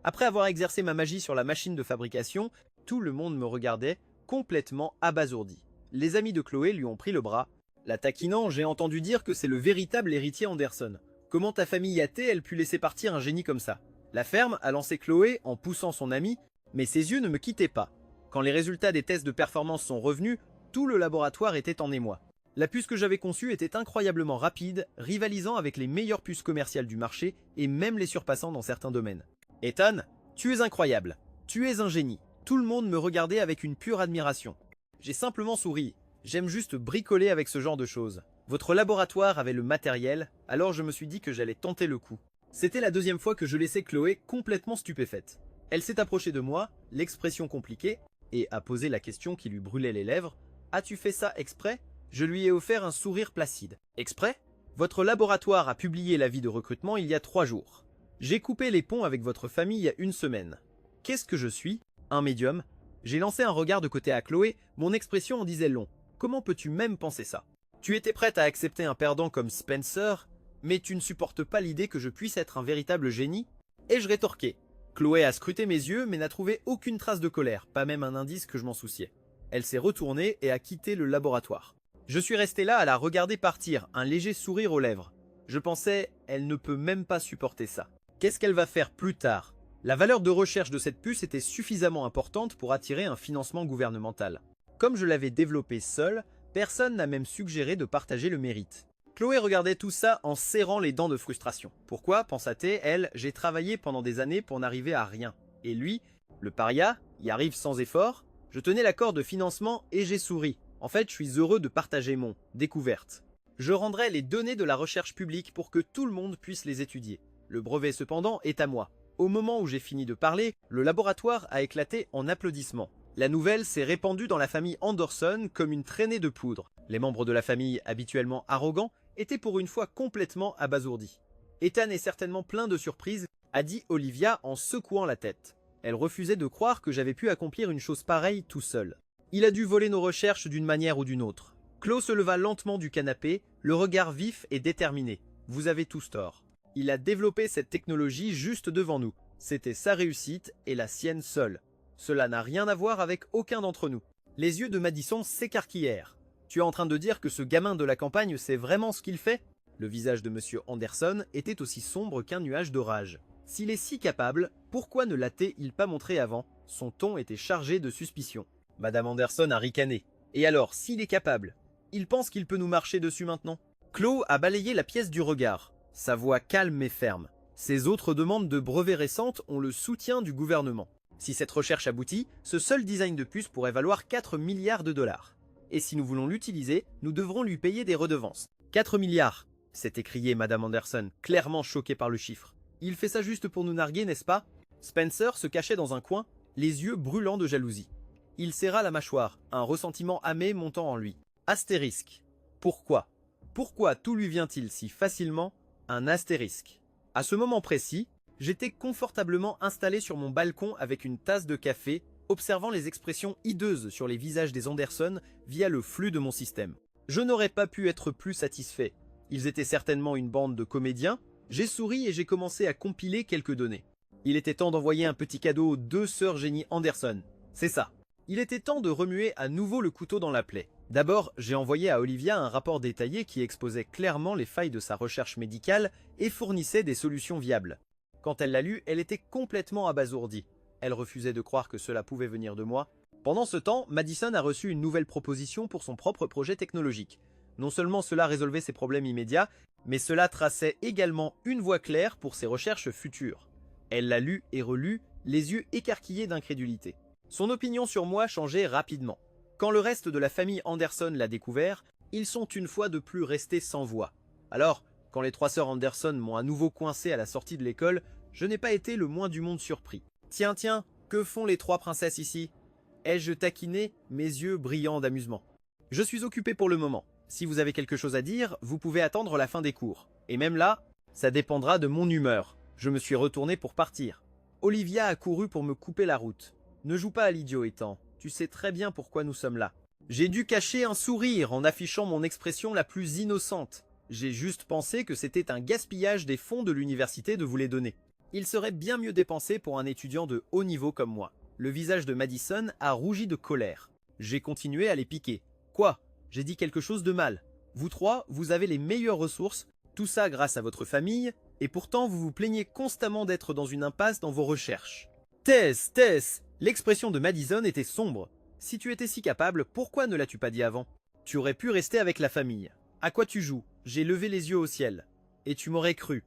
Après avoir exercé ma magie sur la machine de fabrication, tout le monde me regardait, complètement abasourdi. Les amis de Chloé lui ont pris le bras. La taquinant, j'ai entendu dire que c'est le véritable héritier Anderson. Comment ta famille athée a pu laisser partir un génie comme ça? La ferme a lancé Chloé en poussant son ami, mais ses yeux ne me quittaient pas. Quand les résultats des tests de performance sont revenus, tout le laboratoire était en émoi. La puce que j'avais conçue était incroyablement rapide, rivalisant avec les meilleures puces commerciales du marché et même les surpassant dans certains domaines. Ethan, tu es incroyable. Tu es un génie. Tout le monde me regardait avec une pure admiration. J'ai simplement souri. J'aime juste bricoler avec ce genre de choses. Votre laboratoire avait le matériel, alors je me suis dit que j'allais tenter le coup. C'était la deuxième fois que je laissais Chloé complètement stupéfaite. Elle s'est approchée de moi, l'expression compliquée, et a posé la question qui lui brûlait les lèvres. « As-tu fait ça exprès ?» Je lui ai offert un sourire placide. « Exprès ? Votre laboratoire a publié l'avis de recrutement il y a 3 jours. J'ai coupé les ponts avec votre famille il y a 1 semaine. Qu'est-ce que je suis ? Un médium ? » J'ai lancé un regard de côté à Chloé, mon expression en disait long. Comment peux-tu même penser ça? Tu étais prête à accepter un perdant comme Spencer, mais tu ne supportes pas l'idée que je puisse être un véritable génie? Ai-je rétorqué? Chloé a scruté mes yeux, mais n'a trouvé aucune trace de colère, pas même un indice que je m'en souciais. Elle s'est retournée et a quitté le laboratoire. Je suis resté là à la regarder partir, un léger sourire aux lèvres. Je pensais, elle ne peut même pas supporter ça. Qu'est-ce qu'elle va faire plus tard? La valeur de recherche de cette puce était suffisamment importante pour attirer un financement gouvernemental. Comme je l'avais développée seule, personne n'a même suggéré de partager le mérite. Chloé regardait tout ça en serrant les dents de frustration. Pourquoi, pensa-t-elle, j'ai travaillé pendant des années pour n'arriver à rien. Et lui, le paria, y arrive sans effort. Je tenais l'accord de financement et j'ai souri. En fait, je suis heureux de partager mon découverte. Je rendrai les données de la recherche publique pour que tout le monde puisse les étudier. Le brevet cependant est à moi. Au moment où j'ai fini de parler, le laboratoire a éclaté en applaudissements. La nouvelle s'est répandue dans la famille Anderson comme une traînée de poudre. Les membres de la famille, habituellement arrogants, étaient pour une fois complètement abasourdis. Ethan est certainement plein de surprises, a dit Olivia en secouant la tête. Elle refusait de croire que j'avais pu accomplir une chose pareille tout seul. Il a dû voler nos recherches d'une manière ou d'une autre. Chloé se leva lentement du canapé, le regard vif et déterminé. Vous avez tous tort. Il a développé cette technologie juste devant nous. C'était sa réussite et la sienne seule. Cela n'a rien à voir avec aucun d'entre nous. Les yeux de Madison s'écarquillèrent. Tu es en train de dire que ce gamin de la campagne sait vraiment ce qu'il fait? Le visage de Monsieur Anderson était aussi sombre qu'un nuage d'orage. S'il est si capable, pourquoi ne l'a-t-il pas montré avant? Son ton était chargé de suspicion. Madame Anderson a ricané. Et alors, s'il est capable, il pense qu'il peut nous marcher dessus maintenant? Chloé a balayé la pièce du regard. Sa voix calme mais ferme. Ses autres demandes de brevets récentes ont le soutien du gouvernement. Si cette recherche aboutit, ce seul design de puce pourrait valoir 4 milliards de dollars. Et si nous voulons l'utiliser, nous devrons lui payer des redevances. 4 milliards, s'est écriée Madame Anderson, clairement choquée par le chiffre. Il fait ça juste pour nous narguer, n'est-ce pas? Spencer se cachait dans un coin, les yeux brûlants de jalousie. Il serra la mâchoire, un ressentiment amer montant en lui. Astérisque. Pourquoi? Pourquoi tout lui vient-il si facilement? Un astérisque. À ce moment précis, j'étais confortablement installé sur mon balcon avec une tasse de café, observant les expressions hideuses sur les visages des Anderson via le flux de mon système. Je n'aurais pas pu être plus satisfait. Ils étaient certainement une bande de comédiens. J'ai souri et j'ai commencé à compiler quelques données. Il était temps d'envoyer un petit cadeau aux 2 sœurs génies Anderson. C'est ça. Il était temps de remuer à nouveau le couteau dans la plaie. D'abord, j'ai envoyé à Olivia un rapport détaillé qui exposait clairement les failles de sa recherche médicale et fournissait des solutions viables. Quand elle l'a lu, elle était complètement abasourdie. Elle refusait de croire que cela pouvait venir de moi. Pendant ce temps, Madison a reçu une nouvelle proposition pour son propre projet technologique. Non seulement cela résolvait ses problèmes immédiats, mais cela traçait également une voie claire pour ses recherches futures. Elle l'a lu et relu, les yeux écarquillés d'incrédulité. Son opinion sur moi changeait rapidement. Quand le reste de la famille Anderson l'a découvert, ils sont une fois de plus restés sans voix. Alors, quand les 3 sœurs Anderson m'ont à nouveau coincé à la sortie de l'école, je n'ai pas été le moins du monde surpris. Tiens, que font les 3 princesses ici? ai-je taquiné, mes yeux brillants d'amusement. Je suis occupé pour le moment. Si vous avez quelque chose à dire, vous pouvez attendre la fin des cours. Et même là, ça dépendra de mon humeur. Je me suis retourné pour partir. Olivia a couru pour me couper la route. Ne joue pas à l'idiot, Ethan. Tu sais très bien pourquoi nous sommes là. J'ai dû cacher un sourire en affichant mon expression la plus innocente. J'ai juste pensé que c'était un gaspillage des fonds de l'université de vous les donner. Il serait bien mieux dépensé pour un étudiant de haut niveau comme moi. Le visage de Madison a rougi de colère. J'ai continué à les piquer. Quoi? J'ai dit quelque chose de mal. Vous trois, vous avez les meilleures ressources, tout ça grâce à votre famille, et pourtant vous vous plaignez constamment d'être dans une impasse dans vos recherches. Tess, l'expression de Madison était sombre. Si tu étais si capable, pourquoi ne l'as-tu pas dit avant? Tu aurais pu rester avec la famille. À quoi tu joues? J'ai levé les yeux au ciel. Et tu m'aurais cru.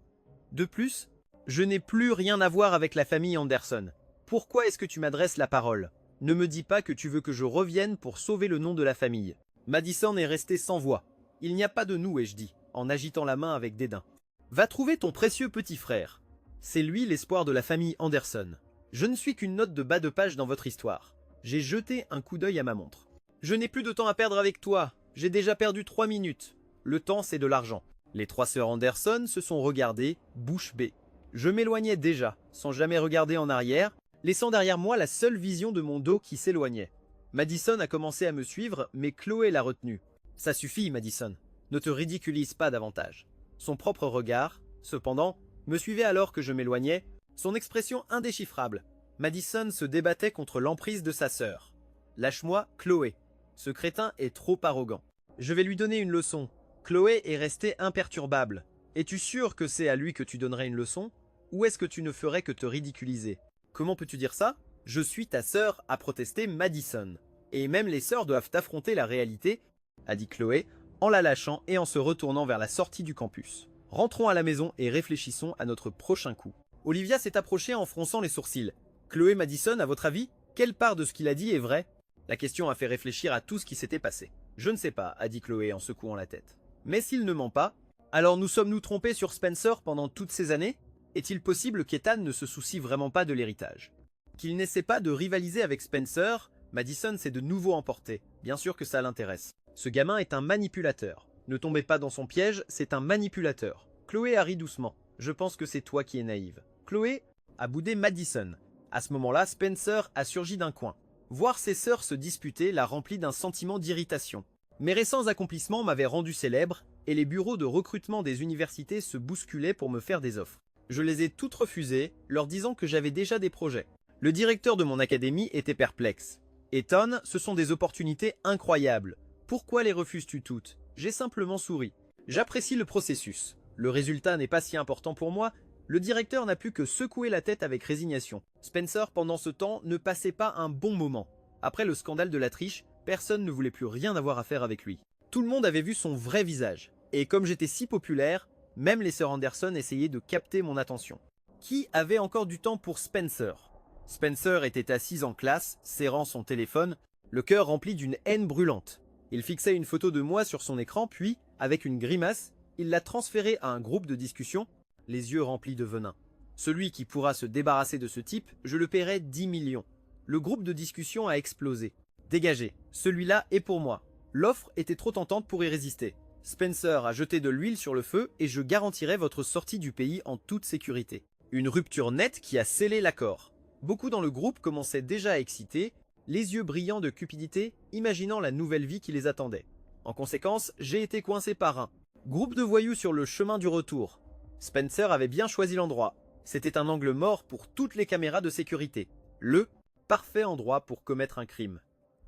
De plus, je n'ai plus rien à voir avec la famille Anderson. Pourquoi est-ce que tu m'adresses la parole? Ne me dis pas que tu veux que je revienne pour sauver le nom de la famille. Madison est resté sans voix. Il n'y a pas de nous, ai-je dit, en agitant la main avec dédain. Va trouver ton précieux petit frère. C'est lui l'espoir de la famille Anderson. Je ne suis qu'une note de bas de page dans votre histoire. J'ai jeté un coup d'œil à ma montre. Je n'ai plus de temps à perdre avec toi. J'ai déjà perdu 3 minutes. Le temps, c'est de l'argent. Les trois sœurs Anderson se sont regardées, bouche bée. Je m'éloignais déjà, sans jamais regarder en arrière, laissant derrière moi la seule vision de mon dos qui s'éloignait. Madison a commencé à me suivre, mais Chloé l'a retenue. Ça suffit, Madison. Ne te ridiculise pas davantage. Son propre regard, cependant, me suivait alors que je m'éloignais, son expression indéchiffrable. Madison se débattait contre l'emprise de sa sœur. Lâche-moi, Chloé. Ce crétin est trop arrogant. Je vais lui donner une leçon. Chloé est restée imperturbable. Es-tu sûr que c'est à lui que tu donnerais une leçon? Ou est-ce que tu ne ferais que te ridiculiser? Comment peux-tu dire ça? Je suis ta sœur, a protesté Madison. Et même les sœurs doivent affronter la réalité, a dit Chloé, en la lâchant et en se retournant vers la sortie du campus. Rentrons à la maison et réfléchissons à notre prochain coup. Olivia s'est approchée en fronçant les sourcils. Chloé Madison, à votre avis, quelle part de ce qu'il a dit est vraie? La question a fait réfléchir à tout ce qui s'était passé. Je ne sais pas, a dit Chloé en secouant la tête. Mais s'il ne ment pas, alors nous sommes-nous trompés sur Spencer pendant toutes ces années? Est-il possible qu'Ethan ne se soucie vraiment pas de l'héritage? Qu'il n'essaie pas de rivaliser avec Spencer, Madison s'est de nouveau emporté. Bien sûr que ça l'intéresse. Ce gamin est un manipulateur. Ne tombez pas dans son piège, c'est un manipulateur. Chloé a ri doucement. Je pense que c'est toi qui es naïve. Chloé a boudé Madison. À ce moment-là, Spencer a surgi d'un coin. Voir ses sœurs se disputer l'a rempli d'un sentiment d'irritation. Mes récents accomplissements m'avaient rendu célèbre, et les bureaux de recrutement des universités se bousculaient pour me faire des offres. Je les ai toutes refusées, leur disant que j'avais déjà des projets. Le directeur de mon académie était perplexe. Ethan, ce sont des opportunités incroyables. Pourquoi les refuses-tu toutes? J'ai simplement souri. J'apprécie le processus. Le résultat n'est pas si important pour moi. Le directeur n'a pu que secouer la tête avec résignation. Spencer, pendant ce temps, ne passait pas un bon moment. Après le scandale de la triche, personne ne voulait plus rien avoir à faire avec lui. Tout le monde avait vu son vrai visage. Et comme j'étais si populaire, même les sœurs Anderson essayaient de capter mon attention. Qui avait encore du temps pour Spencer? Spencer était assis en classe, serrant son téléphone, le cœur rempli d'une haine brûlante. Il fixait une photo de moi sur son écran, puis, avec une grimace, il l'a transférée à un groupe de discussion, les yeux remplis de venin. Celui qui pourra se débarrasser de ce type, je le paierai 10 millions. Le groupe de discussion a explosé. Dégagé, celui-là est pour moi. L'offre était trop tentante pour y résister. Spencer a jeté de l'huile sur le feu et je garantirai votre sortie du pays en toute sécurité. Une rupture nette qui a scellé l'accord. Beaucoup dans le groupe commençaient déjà à exciter, les yeux brillants de cupidité, imaginant la nouvelle vie qui les attendait. En conséquence, j'ai été coincé par un groupe de voyous sur le chemin du retour. Spencer avait bien choisi l'endroit. C'était un angle mort pour toutes les caméras de sécurité. Le parfait endroit pour commettre un crime.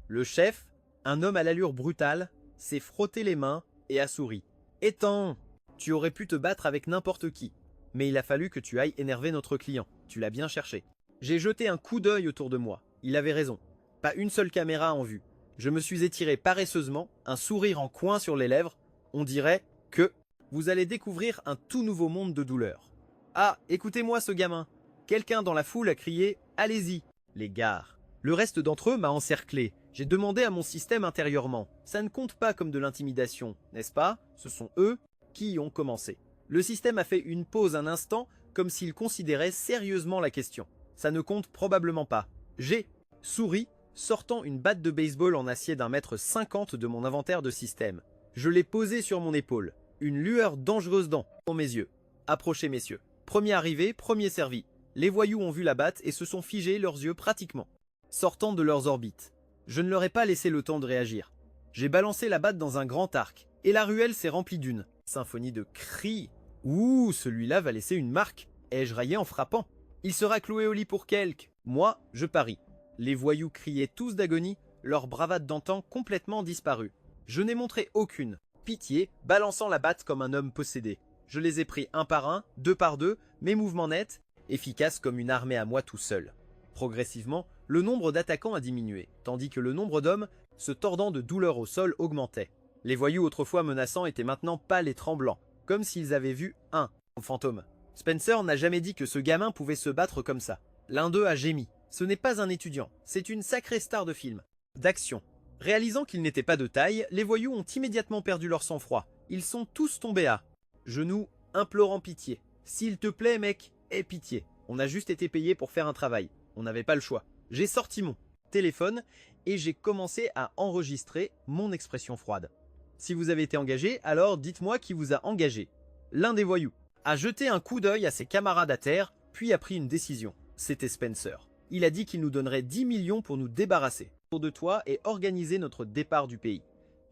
Le chef, un homme à l'allure brutale, s'est frotté les mains et a souri. « Ethan, tu aurais pu te battre avec n'importe qui. Mais il a fallu que tu ailles énerver notre client. Tu l'as bien cherché. » J'ai jeté un coup d'œil autour de moi. Il avait raison. Pas une seule caméra en vue. Je me suis étiré paresseusement, un sourire en coin sur les lèvres. On dirait que vous allez découvrir un tout nouveau monde de douleur. Ah, écoutez-moi ce gamin. Quelqu'un dans la foule a crié « Allez-y !» Les gares. Le reste d'entre eux m'a encerclé. J'ai demandé à mon système intérieurement. Ça ne compte pas comme de l'intimidation, n'est-ce pas? Ce sont eux qui y ont commencé. Le système a fait une pause un instant, comme s'il considérait sérieusement la question. Ça ne compte probablement pas. J'ai souri sortant une batte de baseball en acier d'1,50 m de mon inventaire de système. Je l'ai posée sur mon épaule, une lueur dangereuse dans mes yeux. Approchez messieurs. Premier arrivé, premier servi. Les voyous ont vu la batte et se sont figés leurs yeux pratiquement, sortant de leurs orbites. Je ne leur ai pas laissé le temps de réagir. J'ai balancé la batte dans un grand arc, et la ruelle s'est remplie d'une symphonie de cris. Ouh, celui-là va laisser une marque, ai-je raillé en frappant. Il sera cloué au lit pour quelque. Moi, je parie. Les voyous criaient tous d'agonie, leur bravade d'antan complètement disparue. Je n'ai montré aucune pitié, balançant la batte comme un homme possédé. Je les ai pris un par un, deux par deux, mes mouvements nets, efficaces comme une armée à moi tout seul. Progressivement, le nombre d'attaquants a diminué, tandis que le nombre d'hommes se tordant de douleur au sol augmentait. Les voyous autrefois menaçants étaient maintenant pâles et tremblants, comme s'ils avaient vu un fantôme. Spencer n'a jamais dit que ce gamin pouvait se battre comme ça. L'un d'eux a gémi. Ce n'est pas un étudiant, c'est une sacrée star de film, d'action. Réalisant qu'il n'était pas de taille, les voyous ont immédiatement perdu leur sang-froid. Ils sont tous tombés à genoux, implorant pitié. S'il te plaît mec, aie pitié. On a juste été payé pour faire un travail. On n'avait pas le choix. J'ai sorti mon téléphone et j'ai commencé à enregistrer mon expression froide. Si vous avez été engagé, alors dites-moi qui vous a engagé. L'un des voyous a jeté un coup d'œil à ses camarades à terre, puis a pris une décision. C'était Spencer. Il a dit qu'il nous donnerait 10 millions pour nous débarrasser de toi et organiser notre départ du pays.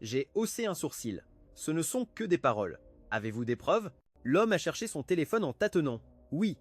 J'ai haussé un sourcil. Ce ne sont que des paroles. Avez-vous des preuves? L'homme a cherché son téléphone en tâtonnant. Oui,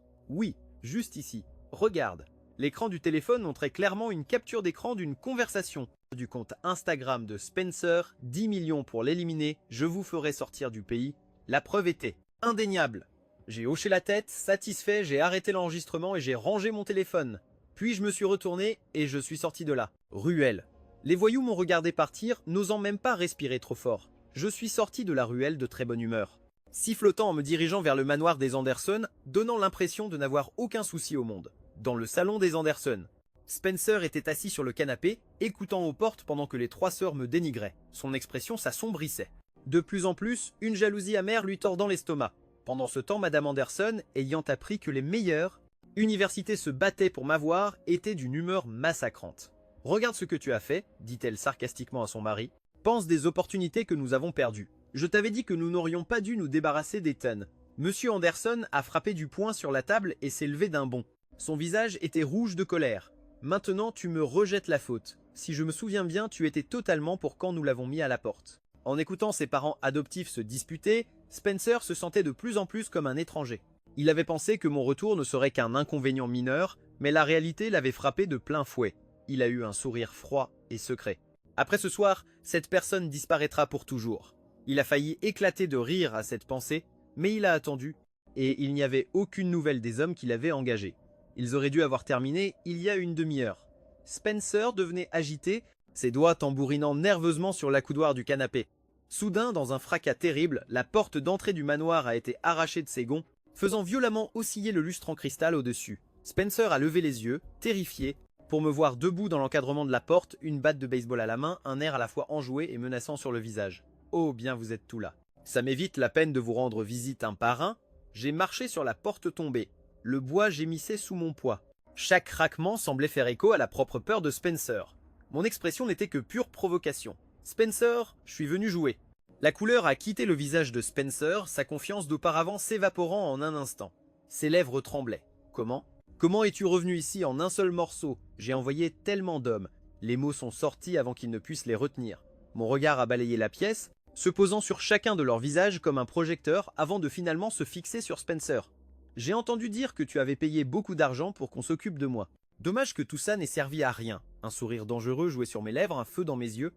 juste ici. Regarde. L'écran du téléphone montrait clairement une capture d'écran d'une conversation du compte Instagram de Spencer, 10 millions pour l'éliminer, je vous ferai sortir du pays. La preuve était indéniable. J'ai hoché la tête, satisfait, j'ai arrêté l'enregistrement et j'ai rangé mon téléphone. Puis je me suis retourné et je suis sorti de là. Ruelle. Les voyous m'ont regardé partir, n'osant même pas respirer trop fort. Je suis sorti de la ruelle de très bonne humeur, sifflotant en me dirigeant vers le manoir des Anderson, donnant l'impression de n'avoir aucun souci au monde. Dans le salon des Anderson, Spencer était assis sur le canapé, écoutant aux portes pendant que les trois sœurs me dénigraient. Son expression s'assombrissait. De plus en plus, une jalousie amère lui tordant l'estomac. Pendant ce temps, Madame Anderson, ayant appris que les meilleures universités se battaient pour m'avoir, était d'une humeur massacrante. « Regarde ce que tu as fait, dit-elle sarcastiquement à son mari. Pense des opportunités que nous avons perdues. Je t'avais dit que nous n'aurions pas dû nous débarrasser d'Ethan. » Monsieur Anderson a frappé du poing sur la table et s'est levé d'un bond. Son visage était rouge de colère. « Maintenant, tu me rejettes la faute. Si je me souviens bien, tu étais totalement pour quand nous l'avons mis à la porte. » En écoutant ses parents adoptifs se disputer, Spencer se sentait de plus en plus comme un étranger. Il avait pensé que mon retour ne serait qu'un inconvénient mineur, mais la réalité l'avait frappé de plein fouet. Il a eu un sourire froid et secret. Après ce soir, cette personne disparaîtra pour toujours. Il a failli éclater de rire à cette pensée, mais il a attendu, et il n'y avait aucune nouvelle des hommes qu'il avait engagés. Ils auraient dû avoir terminé il y a une demi-heure. Spencer devenait agité, ses doigts tambourinant nerveusement sur l'accoudoir du canapé. Soudain, dans un fracas terrible, la porte d'entrée du manoir a été arrachée de ses gonds, faisant violemment osciller le lustre en cristal au-dessus. Spencer a levé les yeux, terrifié, pour me voir debout dans l'encadrement de la porte, une batte de baseball à la main, un air à la fois enjoué et menaçant sur le visage. Oh, bien vous êtes tout là. Ça m'évite la peine de vous rendre visite un par un. J'ai marché sur la porte tombée. Le bois gémissait sous mon poids. Chaque craquement semblait faire écho à la propre peur de Spencer. Mon expression n'était que pure provocation. Spencer, je suis venu jouer. La couleur a quitté le visage de Spencer, sa confiance d'auparavant s'évaporant en un instant. Ses lèvres tremblaient. Comment? Comment es-tu revenu ici en un seul morceau? J'ai envoyé tellement d'hommes. Les mots sont sortis avant qu'ils ne puissent les retenir. Mon regard a balayé la pièce, se posant sur chacun de leurs visages comme un projecteur avant de finalement se fixer sur Spencer. J'ai entendu dire que tu avais payé beaucoup d'argent pour qu'on s'occupe de moi. Dommage que tout ça n'ait servi à rien. Un sourire dangereux jouait sur mes lèvres, un feu dans mes yeux.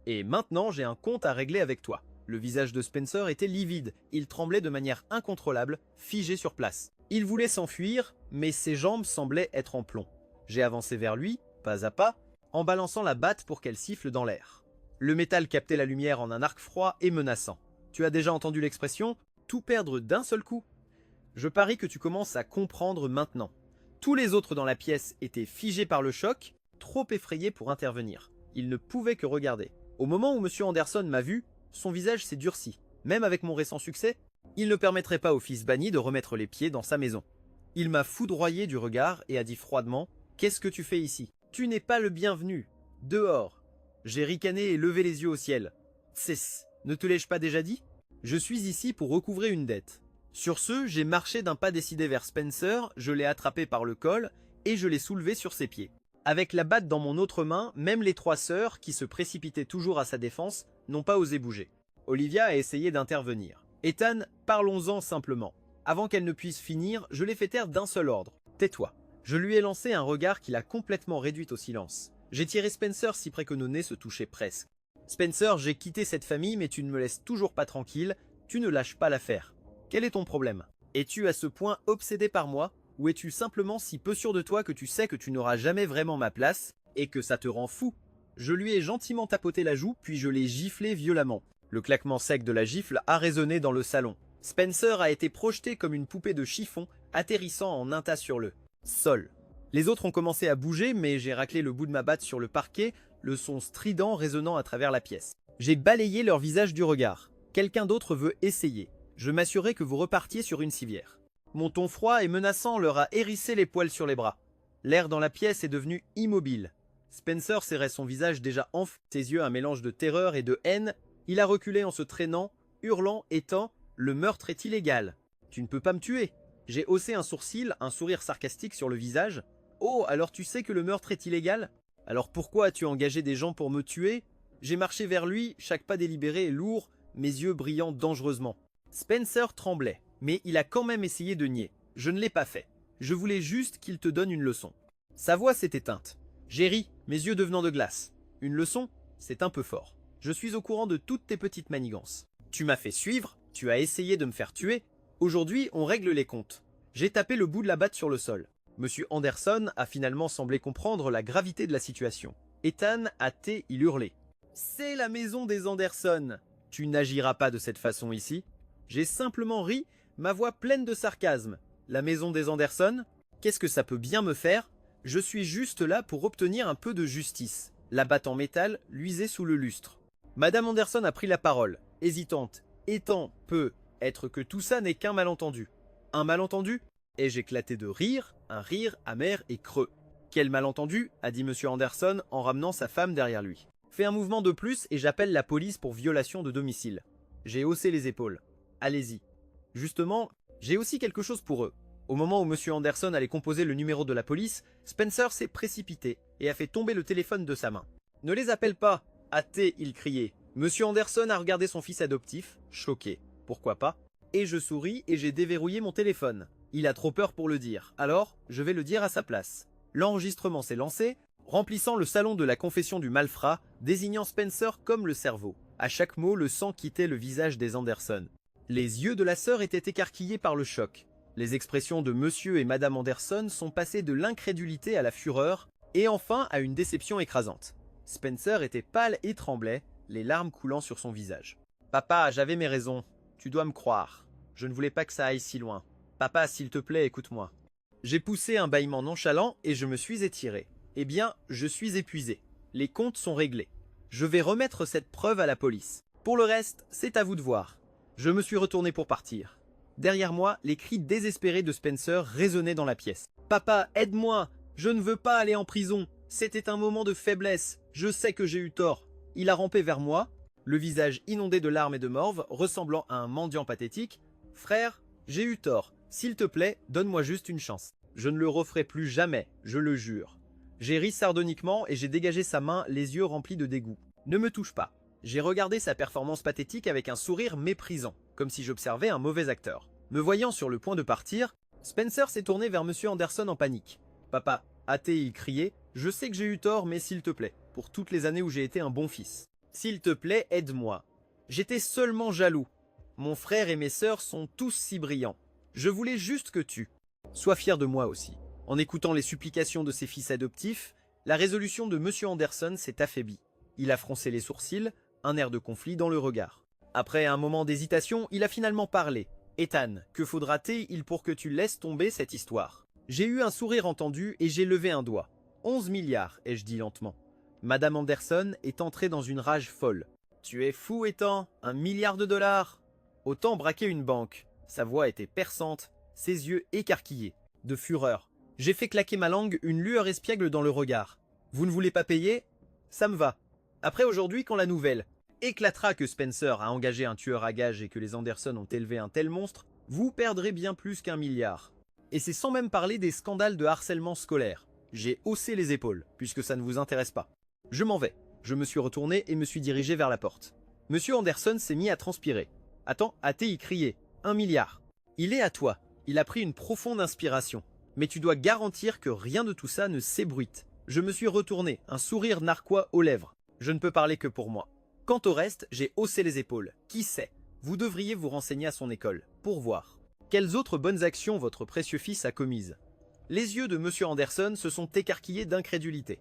Et maintenant, j'ai un compte à régler avec toi. Le visage de Spencer était livide, il tremblait de manière incontrôlable, figé sur place. Il voulait s'enfuir, mais ses jambes semblaient être en plomb. J'ai avancé vers lui, pas à pas, en balançant la batte pour qu'elle siffle dans l'air. Le métal captait la lumière en un arc froid et menaçant. Tu as déjà entendu l'expression « tout perdre d'un seul coup ». Je parie que tu commences à comprendre maintenant. Tous les autres dans la pièce étaient figés par le choc, trop effrayés pour intervenir. Ils ne pouvaient que regarder. Au moment où M. Anderson m'a vu, son visage s'est durci. Même avec mon récent succès, il ne permettrait pas au fils banni de remettre les pieds dans sa maison. Il m'a foudroyé du regard et a dit froidement « Qu'est-ce que tu fais ici? Tu n'es pas le bienvenu. Dehors. J'ai ricané et levé les yeux au ciel. Cesse, ne te l'ai-je pas déjà dit? Je suis ici pour recouvrer une dette. Sur ce, j'ai marché d'un pas décidé vers Spencer, je l'ai attrapé par le col et je l'ai soulevé sur ses pieds. Avec la batte dans mon autre main, même les trois sœurs, qui se précipitaient toujours à sa défense, n'ont pas osé bouger. Olivia a essayé d'intervenir. Ethan, parlons-en simplement. Avant qu'elle ne puisse finir, je l'ai fait taire d'un seul ordre. Tais-toi. Je lui ai lancé un regard qui l'a complètement réduite au silence. J'ai tiré Spencer si près que nos nez se touchaient presque. Spencer, j'ai quitté cette famille, mais tu ne me laisses toujours pas tranquille, tu ne lâches pas l'affaire. Quel est ton problème? Es-tu à ce point obsédé par moi, ou es-tu simplement si peu sûr de toi que tu sais que tu n'auras jamais vraiment ma place, et que ça te rend fou? Je lui ai gentiment tapoté la joue, puis je l'ai giflé violemment. Le claquement sec de la gifle a résonné dans le salon. Spencer a été projeté comme une poupée de chiffon, atterrissant en un tas sur le sol. Les autres ont commencé à bouger, mais j'ai raclé le bout de ma batte sur le parquet, le son strident résonnant à travers la pièce. J'ai balayé leur visage du regard. Quelqu'un d'autre veut essayer. Je m'assurais que vous repartiez sur une civière. Mon ton froid et menaçant leur a hérissé les poils sur les bras. L'air dans la pièce est devenu immobile. Spencer serrait son visage déjà enflé, ses yeux un mélange de terreur et de haine. Il a reculé en se traînant, hurlant, étant « Le meurtre est illégal. Tu ne peux pas me tuer. » J'ai haussé un sourcil, un sourire sarcastique sur le visage. « Oh, alors tu sais que le meurtre est illégal? Alors pourquoi as-tu engagé des gens pour me tuer ?» J'ai marché vers lui, chaque pas délibéré et lourd, mes yeux brillant dangereusement. Spencer tremblait, mais il a quand même essayé de nier. Je ne l'ai pas fait. Je voulais juste qu'il te donne une leçon. Sa voix s'est éteinte. J'ai ri, mes yeux devenant de glace. Une leçon? C'est un peu fort. Je suis au courant de toutes tes petites manigances. Tu m'as fait suivre, tu as essayé de me faire tuer. Aujourd'hui, on règle les comptes. J'ai tapé le bout de la batte sur le sol. Monsieur Anderson a finalement semblé comprendre la gravité de la situation. Ethan a il hurlé. C'est la maison des Anderson. Tu n'agiras pas de cette façon ici. J'ai simplement ri, ma voix pleine de sarcasme. La maison des Anderson? Qu'est-ce que ça peut bien me faire? Je suis juste là pour obtenir un peu de justice. La batte en métal luisait sous le lustre. Madame Anderson a pris la parole, hésitante, étant peut être que tout ça n'est qu'un malentendu. Un malentendu? Ai-je éclaté de rire, un rire amer et creux. Quel malentendu? A dit monsieur Anderson en ramenant sa femme derrière lui. Fais un mouvement de plus et j'appelle la police pour violation de domicile. J'ai haussé les épaules. Allez-y. Justement, j'ai aussi quelque chose pour eux. Au moment où monsieur Anderson allait composer le numéro de la police, Spencer s'est précipité et a fait tomber le téléphone de sa main. Ne les appelle pas! Hâté, il criait. Monsieur Anderson a regardé son fils adoptif, choqué. Pourquoi pas? Et je souris et j'ai déverrouillé mon téléphone. Il a trop peur pour le dire, alors je vais le dire à sa place. L'enregistrement s'est lancé, remplissant le salon de la confession du malfrat, désignant Spencer comme le cerveau. À chaque mot, le sang quittait le visage des Anderson. Les yeux de la sœur étaient écarquillés par le choc. Les expressions de monsieur et madame Anderson sont passées de l'incrédulité à la fureur, et enfin à une déception écrasante. Spencer était pâle et tremblait, les larmes coulant sur son visage. « Papa, j'avais mes raisons. Tu dois me croire. Je ne voulais pas que ça aille si loin. Papa, s'il te plaît, écoute-moi. » J'ai poussé un bâillement nonchalant et je me suis étiré. Eh bien, je suis épuisé. Les comptes sont réglés. Je vais remettre cette preuve à la police. Pour le reste, c'est à vous de voir. Je me suis retourné pour partir. Derrière moi, les cris désespérés de Spencer résonnaient dans la pièce. « Papa, aide-moi! Je ne veux pas aller en prison! C'était un moment de faiblesse! Je sais que j'ai eu tort! » Il a rampé vers moi, le visage inondé de larmes et de morve, ressemblant à un mendiant pathétique. « Frère, j'ai eu tort. S'il te plaît, donne-moi juste une chance. Je ne le referai plus jamais, je le jure. » J'ai ri sardoniquement et j'ai dégagé sa main, les yeux remplis de dégoût. « Ne me touche pas. » J'ai regardé sa performance pathétique avec un sourire méprisant, comme si j'observais un mauvais acteur. Me voyant sur le point de partir, Spencer s'est tourné vers monsieur Anderson en panique. « Papa, hâté, il criait, je sais que j'ai eu tort, mais s'il te plaît, pour toutes les années où j'ai été un bon fils. S'il te plaît, aide-moi. J'étais seulement jaloux. Mon frère et mes sœurs sont tous si brillants. Je voulais juste que tu sois fier de moi aussi. » En écoutant les supplications de ses fils adoptifs, la résolution de monsieur Anderson s'est affaiblie. Il a froncé les sourcils, un air de conflit dans le regard. Après un moment d'hésitation, il a finalement parlé. « Ethan, que faudra-t-il pour que tu laisses tomber cette histoire ?» J'ai eu un sourire entendu et j'ai levé un doigt. 11 milliards, ai-je dit lentement. Madame Anderson est entrée dans une rage folle. « Tu es fou, Ethan, 1 milliard de dollars !» Autant braquer une banque. Sa voix était perçante, ses yeux écarquillés. De fureur. J'ai fait claquer ma langue, une lueur espiègle dans le regard. « Vous ne voulez pas payer? Ça me va. Après aujourd'hui, quand la nouvelle éclatera que Spencer a engagé un tueur à gages et que les Anderson ont élevé un tel monstre, vous perdrez bien plus qu'1 milliard. Et c'est sans même parler des scandales de harcèlement scolaire. J'ai haussé les épaules, puisque ça ne vous intéresse pas. Je m'en vais. Je me suis retourné et me suis dirigé vers la porte. Monsieur Anderson s'est mis à transpirer. Attends, AT y criait. 1 milliard. Il est à toi. Il a pris une profonde inspiration. Mais tu dois garantir que rien de tout ça ne s'ébruite. Je me suis retourné, un sourire narquois aux lèvres. Je ne peux parler que pour moi. Quant au reste, j'ai haussé les épaules. Qui sait? Vous devriez vous renseigner à son école, pour voir. Quelles autres bonnes actions votre précieux fils a commises? Les yeux de Monsieur Anderson se sont écarquillés d'incrédulité.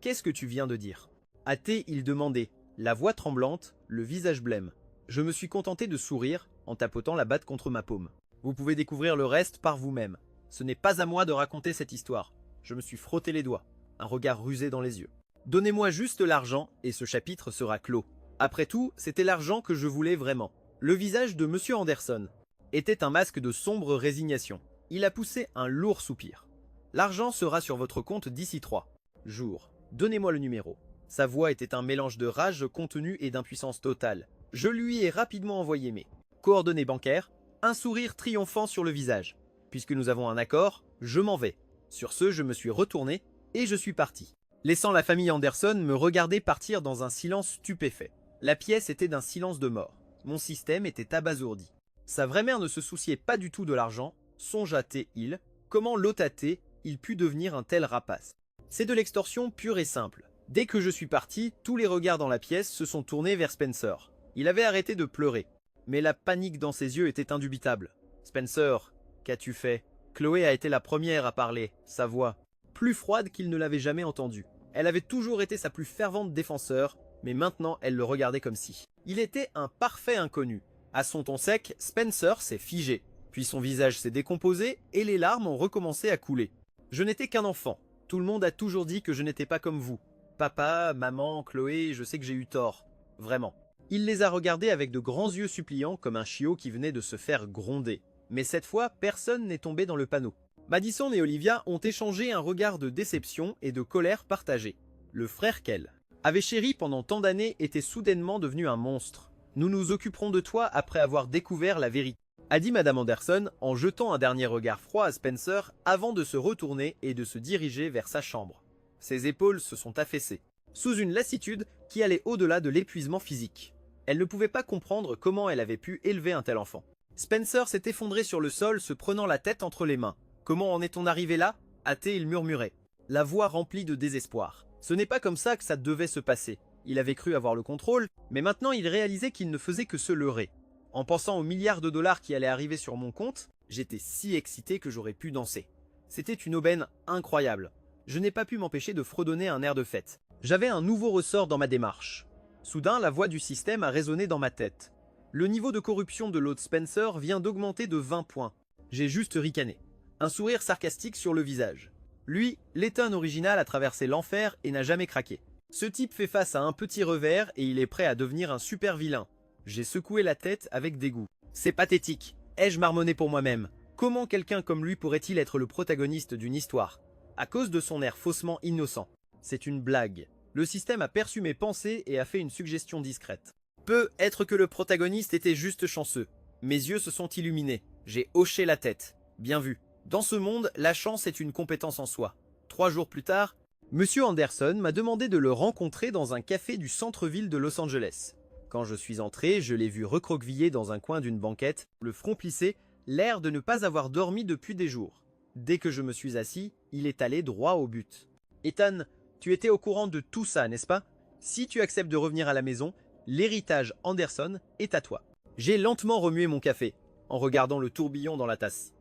Qu'est-ce que tu viens de dire? Hâté, il demandait, la voix tremblante, le visage blême. Je me suis contenté de sourire en tapotant la batte contre ma paume. Vous pouvez découvrir le reste par vous-même. Ce n'est pas à moi de raconter cette histoire. Je me suis frotté les doigts, un regard rusé dans les yeux. Donnez-moi juste l'argent et ce chapitre sera clos. Après tout, c'était l'argent que je voulais vraiment. Le visage de Monsieur Anderson était un masque de sombre résignation. Il a poussé un lourd soupir. L'argent sera sur votre compte d'ici 3 jours. Donnez-moi le numéro. Sa voix était un mélange de rage contenue et d'impuissance totale. Je lui ai rapidement envoyé mes coordonnées bancaires, un sourire triomphant sur le visage. Puisque nous avons un accord, je m'en vais. Sur ce, je me suis retourné et je suis parti, laissant la famille Anderson me regarder partir dans un silence stupéfait. La pièce était d'un silence de mort. Mon système était abasourdi. Sa vraie mère ne se souciait pas du tout de l'argent, songea-t-il. Comment l'otaté il put devenir un tel rapace? C'est de l'extorsion pure et simple. Dès que je suis parti, tous les regards dans la pièce se sont tournés vers Spencer. Il avait arrêté de pleurer, mais la panique dans ses yeux était indubitable. Spencer, qu'as-tu fait? Chloé a été la première à parler, sa voix, plus froide qu'il ne l'avait jamais entendue. Elle avait toujours été sa plus fervente défenseur, mais maintenant elle le regardait comme si. Il était un parfait inconnu. À son ton sec, Spencer s'est figé, puis son visage s'est décomposé et les larmes ont recommencé à couler. Je n'étais qu'un enfant. Tout le monde a toujours dit que je n'étais pas comme vous. Papa, maman, Chloé, je sais que j'ai eu tort. Vraiment. Il les a regardés avec de grands yeux suppliants comme un chiot qui venait de se faire gronder. Mais cette fois, personne n'est tombé dans le panneau. Madison et Olivia ont échangé un regard de déception et de colère partagée. Le frère qu'elle avait chéri pendant tant d'années était soudainement devenu un monstre. Nous nous occuperons de toi après avoir découvert la vérité, a dit Madame Anderson en jetant un dernier regard froid à Spencer avant de se retourner et de se diriger vers sa chambre. Ses épaules se sont affaissées, sous une lassitude qui allait au-delà de l'épuisement physique. Elle ne pouvait pas comprendre comment elle avait pu élever un tel enfant. Spencer s'est effondré sur le sol, se prenant la tête entre les mains. « Comment en est-on arrivé là ?» Hâté, il murmurait, la voix remplie de désespoir. Ce n'est pas comme ça que ça devait se passer. Il avait cru avoir le contrôle, mais maintenant il réalisait qu'il ne faisait que se leurrer. En pensant aux milliards de dollars qui allaient arriver sur mon compte, j'étais si excité que j'aurais pu danser. C'était une aubaine incroyable. Je n'ai pas pu m'empêcher de fredonner un air de fête. J'avais un nouveau ressort dans ma démarche. Soudain, la voix du système a résonné dans ma tête. Le niveau de corruption de l'hôte Spencer vient d'augmenter de 20 points. J'ai juste ricané. Un sourire sarcastique sur le visage. Lui, l'Ethan original a traversé l'enfer et n'a jamais craqué. Ce type fait face à un petit revers et il est prêt à devenir un super vilain. J'ai secoué la tête avec dégoût. C'est pathétique. Ai-je marmonné pour moi-même? Comment quelqu'un comme lui pourrait-il être le protagoniste d'une histoire? À cause de son air faussement innocent. C'est une blague. Le système a perçu mes pensées et a fait une suggestion discrète. Peut être que le protagoniste était juste chanceux. Mes yeux se sont illuminés. J'ai hoché la tête. Bien vu. Dans ce monde, la chance est une compétence en soi. 3 jours plus tard, Monsieur Anderson m'a demandé de le rencontrer dans un café du centre-ville de Los Angeles. Quand je suis entré, je l'ai vu recroquevillé dans un coin d'une banquette, le front plissé, l'air de ne pas avoir dormi depuis des jours. Dès que je me suis assis, il est allé droit au but. « Ethan, tu étais au courant de tout ça, n'est-ce pas? Si tu acceptes de revenir à la maison, l'héritage Anderson est à toi. » J'ai lentement remué mon café, en regardant le tourbillon dans la tasse.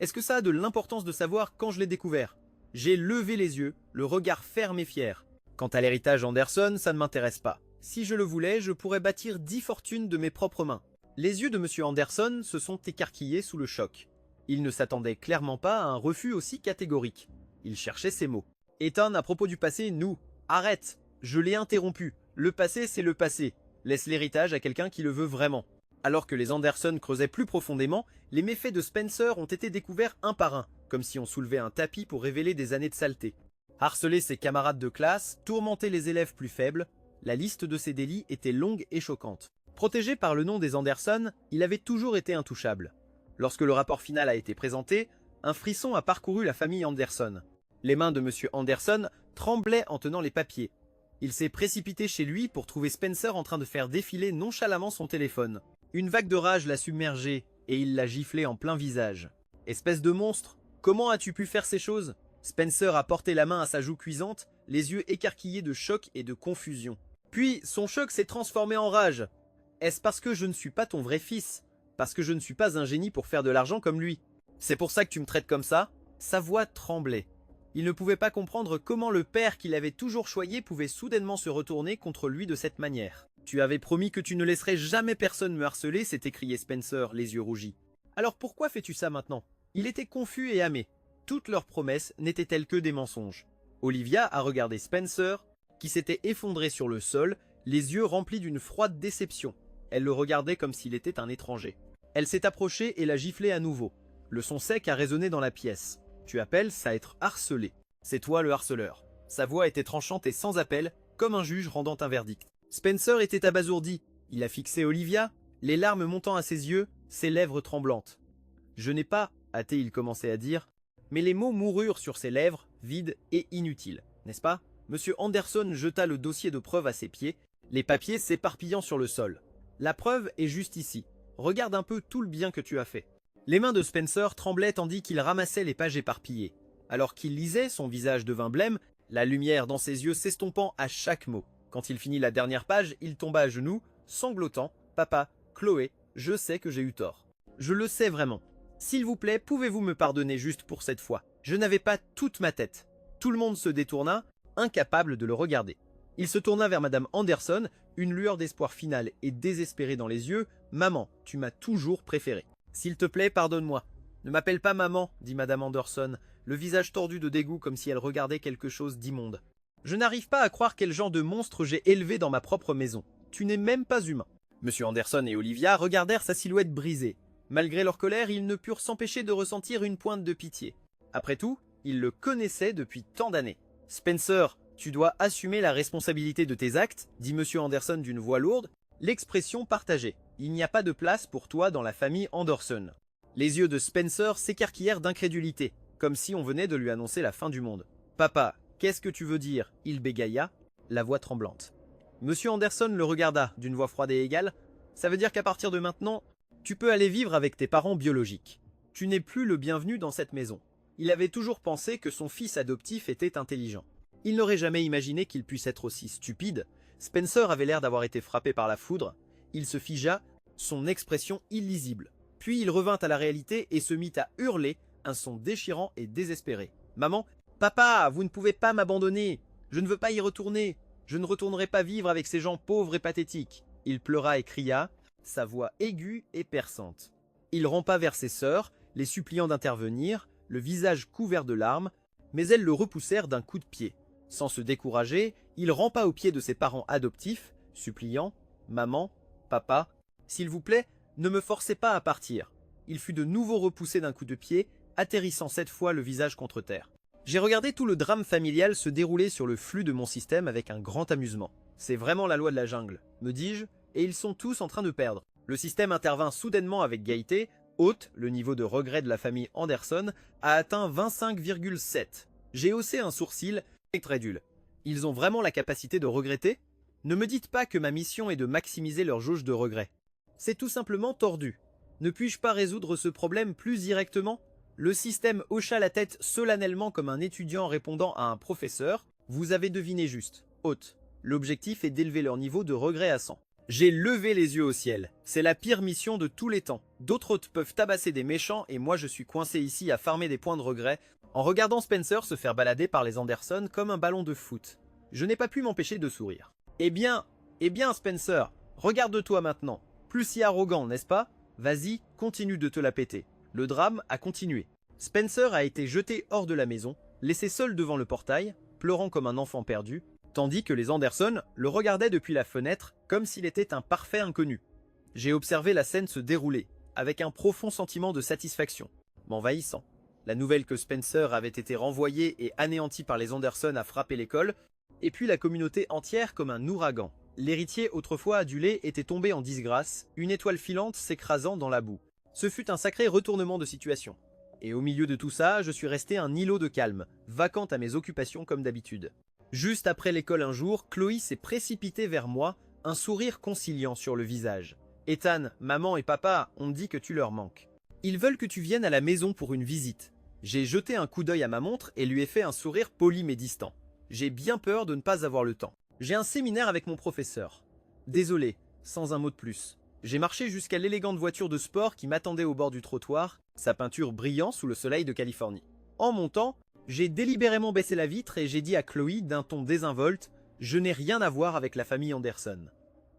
Est-ce que ça a de l'importance de savoir quand je l'ai découvert? J'ai levé les yeux, le regard ferme et fier. Quant à l'héritage Anderson, ça ne m'intéresse pas. Si je le voulais, je pourrais bâtir 10 fortunes de mes propres mains. Les yeux de Monsieur Anderson se sont écarquillés sous le choc. Il ne s'attendait clairement pas à un refus aussi catégorique. Il cherchait ses mots. Ethan, à propos du passé, nous. Arrête! Je l'ai interrompu. Le passé, c'est le passé. Laisse l'héritage à quelqu'un qui le veut vraiment. Alors que les Anderson creusaient plus profondément, les méfaits de Spencer ont été découverts un par un, comme si on soulevait un tapis pour révéler des années de saleté. Harceler ses camarades de classe, tourmenter les élèves plus faibles, la liste de ses délits était longue et choquante. Protégé par le nom des Anderson, il avait toujours été intouchable. Lorsque le rapport final a été présenté, un frisson a parcouru la famille Anderson. Les mains de M. Anderson tremblaient en tenant les papiers. Il s'est précipité chez lui pour trouver Spencer en train de faire défiler nonchalamment son téléphone. Une vague de rage l'a submergé et il l'a giflé en plein visage. « Espèce de monstre, comment as-tu pu faire ces choses ?» Spencer a porté la main à sa joue cuisante, les yeux écarquillés de choc et de confusion. Puis son choc s'est transformé en rage. « Est-ce parce que je ne suis pas ton vrai fils? Parce que je ne suis pas un génie pour faire de l'argent comme lui? C'est pour ça que tu me traites comme ça ?» Sa voix tremblait. Il ne pouvait pas comprendre comment le père qu'il avait toujours choyé pouvait soudainement se retourner contre lui de cette manière. « Tu avais promis que tu ne laisserais jamais personne me harceler » s'est écrié Spencer, les yeux rougis. « Alors pourquoi fais-tu ça maintenant ?» Il était confus et amé. Toutes leurs promesses n'étaient-elles que des mensonges. Olivia a regardé Spencer, qui s'était effondré sur le sol, les yeux remplis d'une froide déception. Elle le regardait comme s'il était un étranger. Elle s'est approchée et l'a giflé à nouveau. Le son sec a résonné dans la pièce. « Tu appelles ça à être harcelé. C'est toi le harceleur. » Sa voix était tranchante et sans appel, comme un juge rendant un verdict. Spencer était abasourdi. Il a fixé Olivia, les larmes montant à ses yeux, ses lèvres tremblantes. « Je n'ai pas, » a-t-il commencé à dire, mais les mots moururent sur ses lèvres, vides et inutiles, n'est-ce pas? Monsieur Anderson jeta le dossier de preuve à ses pieds, les papiers s'éparpillant sur le sol. « La preuve est juste ici. Regarde un peu tout le bien que tu as fait. » Les mains de Spencer tremblaient tandis qu'il ramassait les pages éparpillées. Alors qu'il lisait, son visage devint blême, la lumière dans ses yeux s'estompant à chaque mot. Quand il finit la dernière page, il tomba à genoux, sanglotant. « Papa, Chloé, je sais que j'ai eu tort. Je le sais vraiment. S'il vous plaît, pouvez-vous me pardonner juste pour cette fois? Je n'avais pas toute ma tête. » Tout le monde se détourna, incapable de le regarder. Il se tourna vers Madame Anderson, une lueur d'espoir finale et désespérée dans les yeux. « Maman, tu m'as toujours préféré. S'il te plaît, pardonne-moi. » « Ne m'appelle pas maman, dit Madame Anderson, le visage tordu de dégoût comme si elle regardait quelque chose d'immonde. Je n'arrive pas à croire quel genre de monstre j'ai élevé dans ma propre maison. Tu n'es même pas humain. Monsieur Anderson et Olivia regardèrent sa silhouette brisée. Malgré leur colère, ils ne purent s'empêcher de ressentir une pointe de pitié. Après tout, ils le connaissaient depuis tant d'années. Spencer, tu dois assumer la responsabilité de tes actes, dit Monsieur Anderson d'une voix lourde, l'expression partagée. Il n'y a pas de place pour toi dans la famille Anderson. Les yeux de Spencer s'écarquillèrent d'incrédulité, comme si on venait de lui annoncer la fin du monde. « Papa, qu'est-ce que tu veux dire ?» il bégaya, la voix tremblante. Monsieur Anderson le regarda d'une voix froide et égale. « Ça veut dire qu'à partir de maintenant, tu peux aller vivre avec tes parents biologiques. Tu n'es plus le bienvenu dans cette maison. » Il avait toujours pensé que son fils adoptif était intelligent. Il n'aurait jamais imaginé qu'il puisse être aussi stupide. Spencer avait l'air d'avoir été frappé par la foudre. Il se figea, son expression illisible. Puis il revint à la réalité et se mit à hurler, un son déchirant et désespéré. « Maman, papa, vous ne pouvez pas m'abandonner. Je ne veux pas y retourner. Je ne retournerai pas vivre avec ces gens pauvres et pathétiques. » Il pleura et cria, sa voix aiguë et perçante. Il rampa vers ses sœurs, les suppliant d'intervenir, le visage couvert de larmes, mais elles le repoussèrent d'un coup de pied. Sans se décourager, il rampa aux pieds de ses parents adoptifs, suppliant « Maman, papa, s'il vous plaît, ne me forcez pas à partir. » Il fut de nouveau repoussé d'un coup de pied, atterrissant cette fois le visage contre terre. J'ai regardé tout le drame familial se dérouler sur le flux de mon système avec un grand amusement. C'est vraiment la loi de la jungle, me dis-je, et ils sont tous en train de perdre. Le système intervint soudainement avec gaieté. Haute, le niveau de regret de la famille Anderson a atteint 25,7. J'ai haussé un sourcil, incrédule. Ils ont vraiment la capacité de regretter? Ne me dites pas que ma mission est de maximiser leur jauge de regret. C'est tout simplement tordu. Ne puis-je pas résoudre ce problème plus directement? Le système hocha la tête solennellement comme un étudiant répondant à un professeur. Vous avez deviné juste. Haute. L'objectif est d'élever leur niveau de regret à 100. J'ai levé les yeux au ciel. C'est la pire mission de tous les temps. D'autres hôtes peuvent tabasser des méchants et moi je suis coincé ici à farmer des points de regret en regardant Spencer se faire balader par les Anderson comme un ballon de foot. Je n'ai pas pu m'empêcher de sourire. Eh bien Spencer, regarde-toi maintenant. Plus si arrogant, n'est-ce pas? Vas-y, continue de te la péter. Le drame a continué. Spencer a été jeté hors de la maison, laissé seul devant le portail, pleurant comme un enfant perdu, tandis que les Anderson le regardaient depuis la fenêtre comme s'il était un parfait inconnu. J'ai observé la scène se dérouler, avec un profond sentiment de satisfaction, m'envahissant. La nouvelle que Spencer avait été renvoyé et anéanti par les Anderson a frappé l'école, et puis la communauté entière comme un ouragan. L'héritier autrefois adulé était tombé en disgrâce, une étoile filante s'écrasant dans la boue. Ce fut un sacré retournement de situation. Et au milieu de tout ça, je suis resté un îlot de calme, vacant à mes occupations comme d'habitude. Juste après l'école un jour, Chloé s'est précipitée vers moi, un sourire conciliant sur le visage. « Ethan, maman et papa ont dit que tu leur manques. Ils veulent que tu viennes à la maison pour une visite. » J'ai jeté un coup d'œil à ma montre et lui ai fait un sourire poli mais distant. J'ai bien peur de ne pas avoir le temps. J'ai un séminaire avec mon professeur. Désolé, sans un mot de plus. J'ai marché jusqu'à l'élégante voiture de sport qui m'attendait au bord du trottoir, sa peinture brillant sous le soleil de Californie. En montant, j'ai délibérément baissé la vitre et j'ai dit à Chloé d'un ton désinvolte « Je n'ai rien à voir avec la famille Anderson.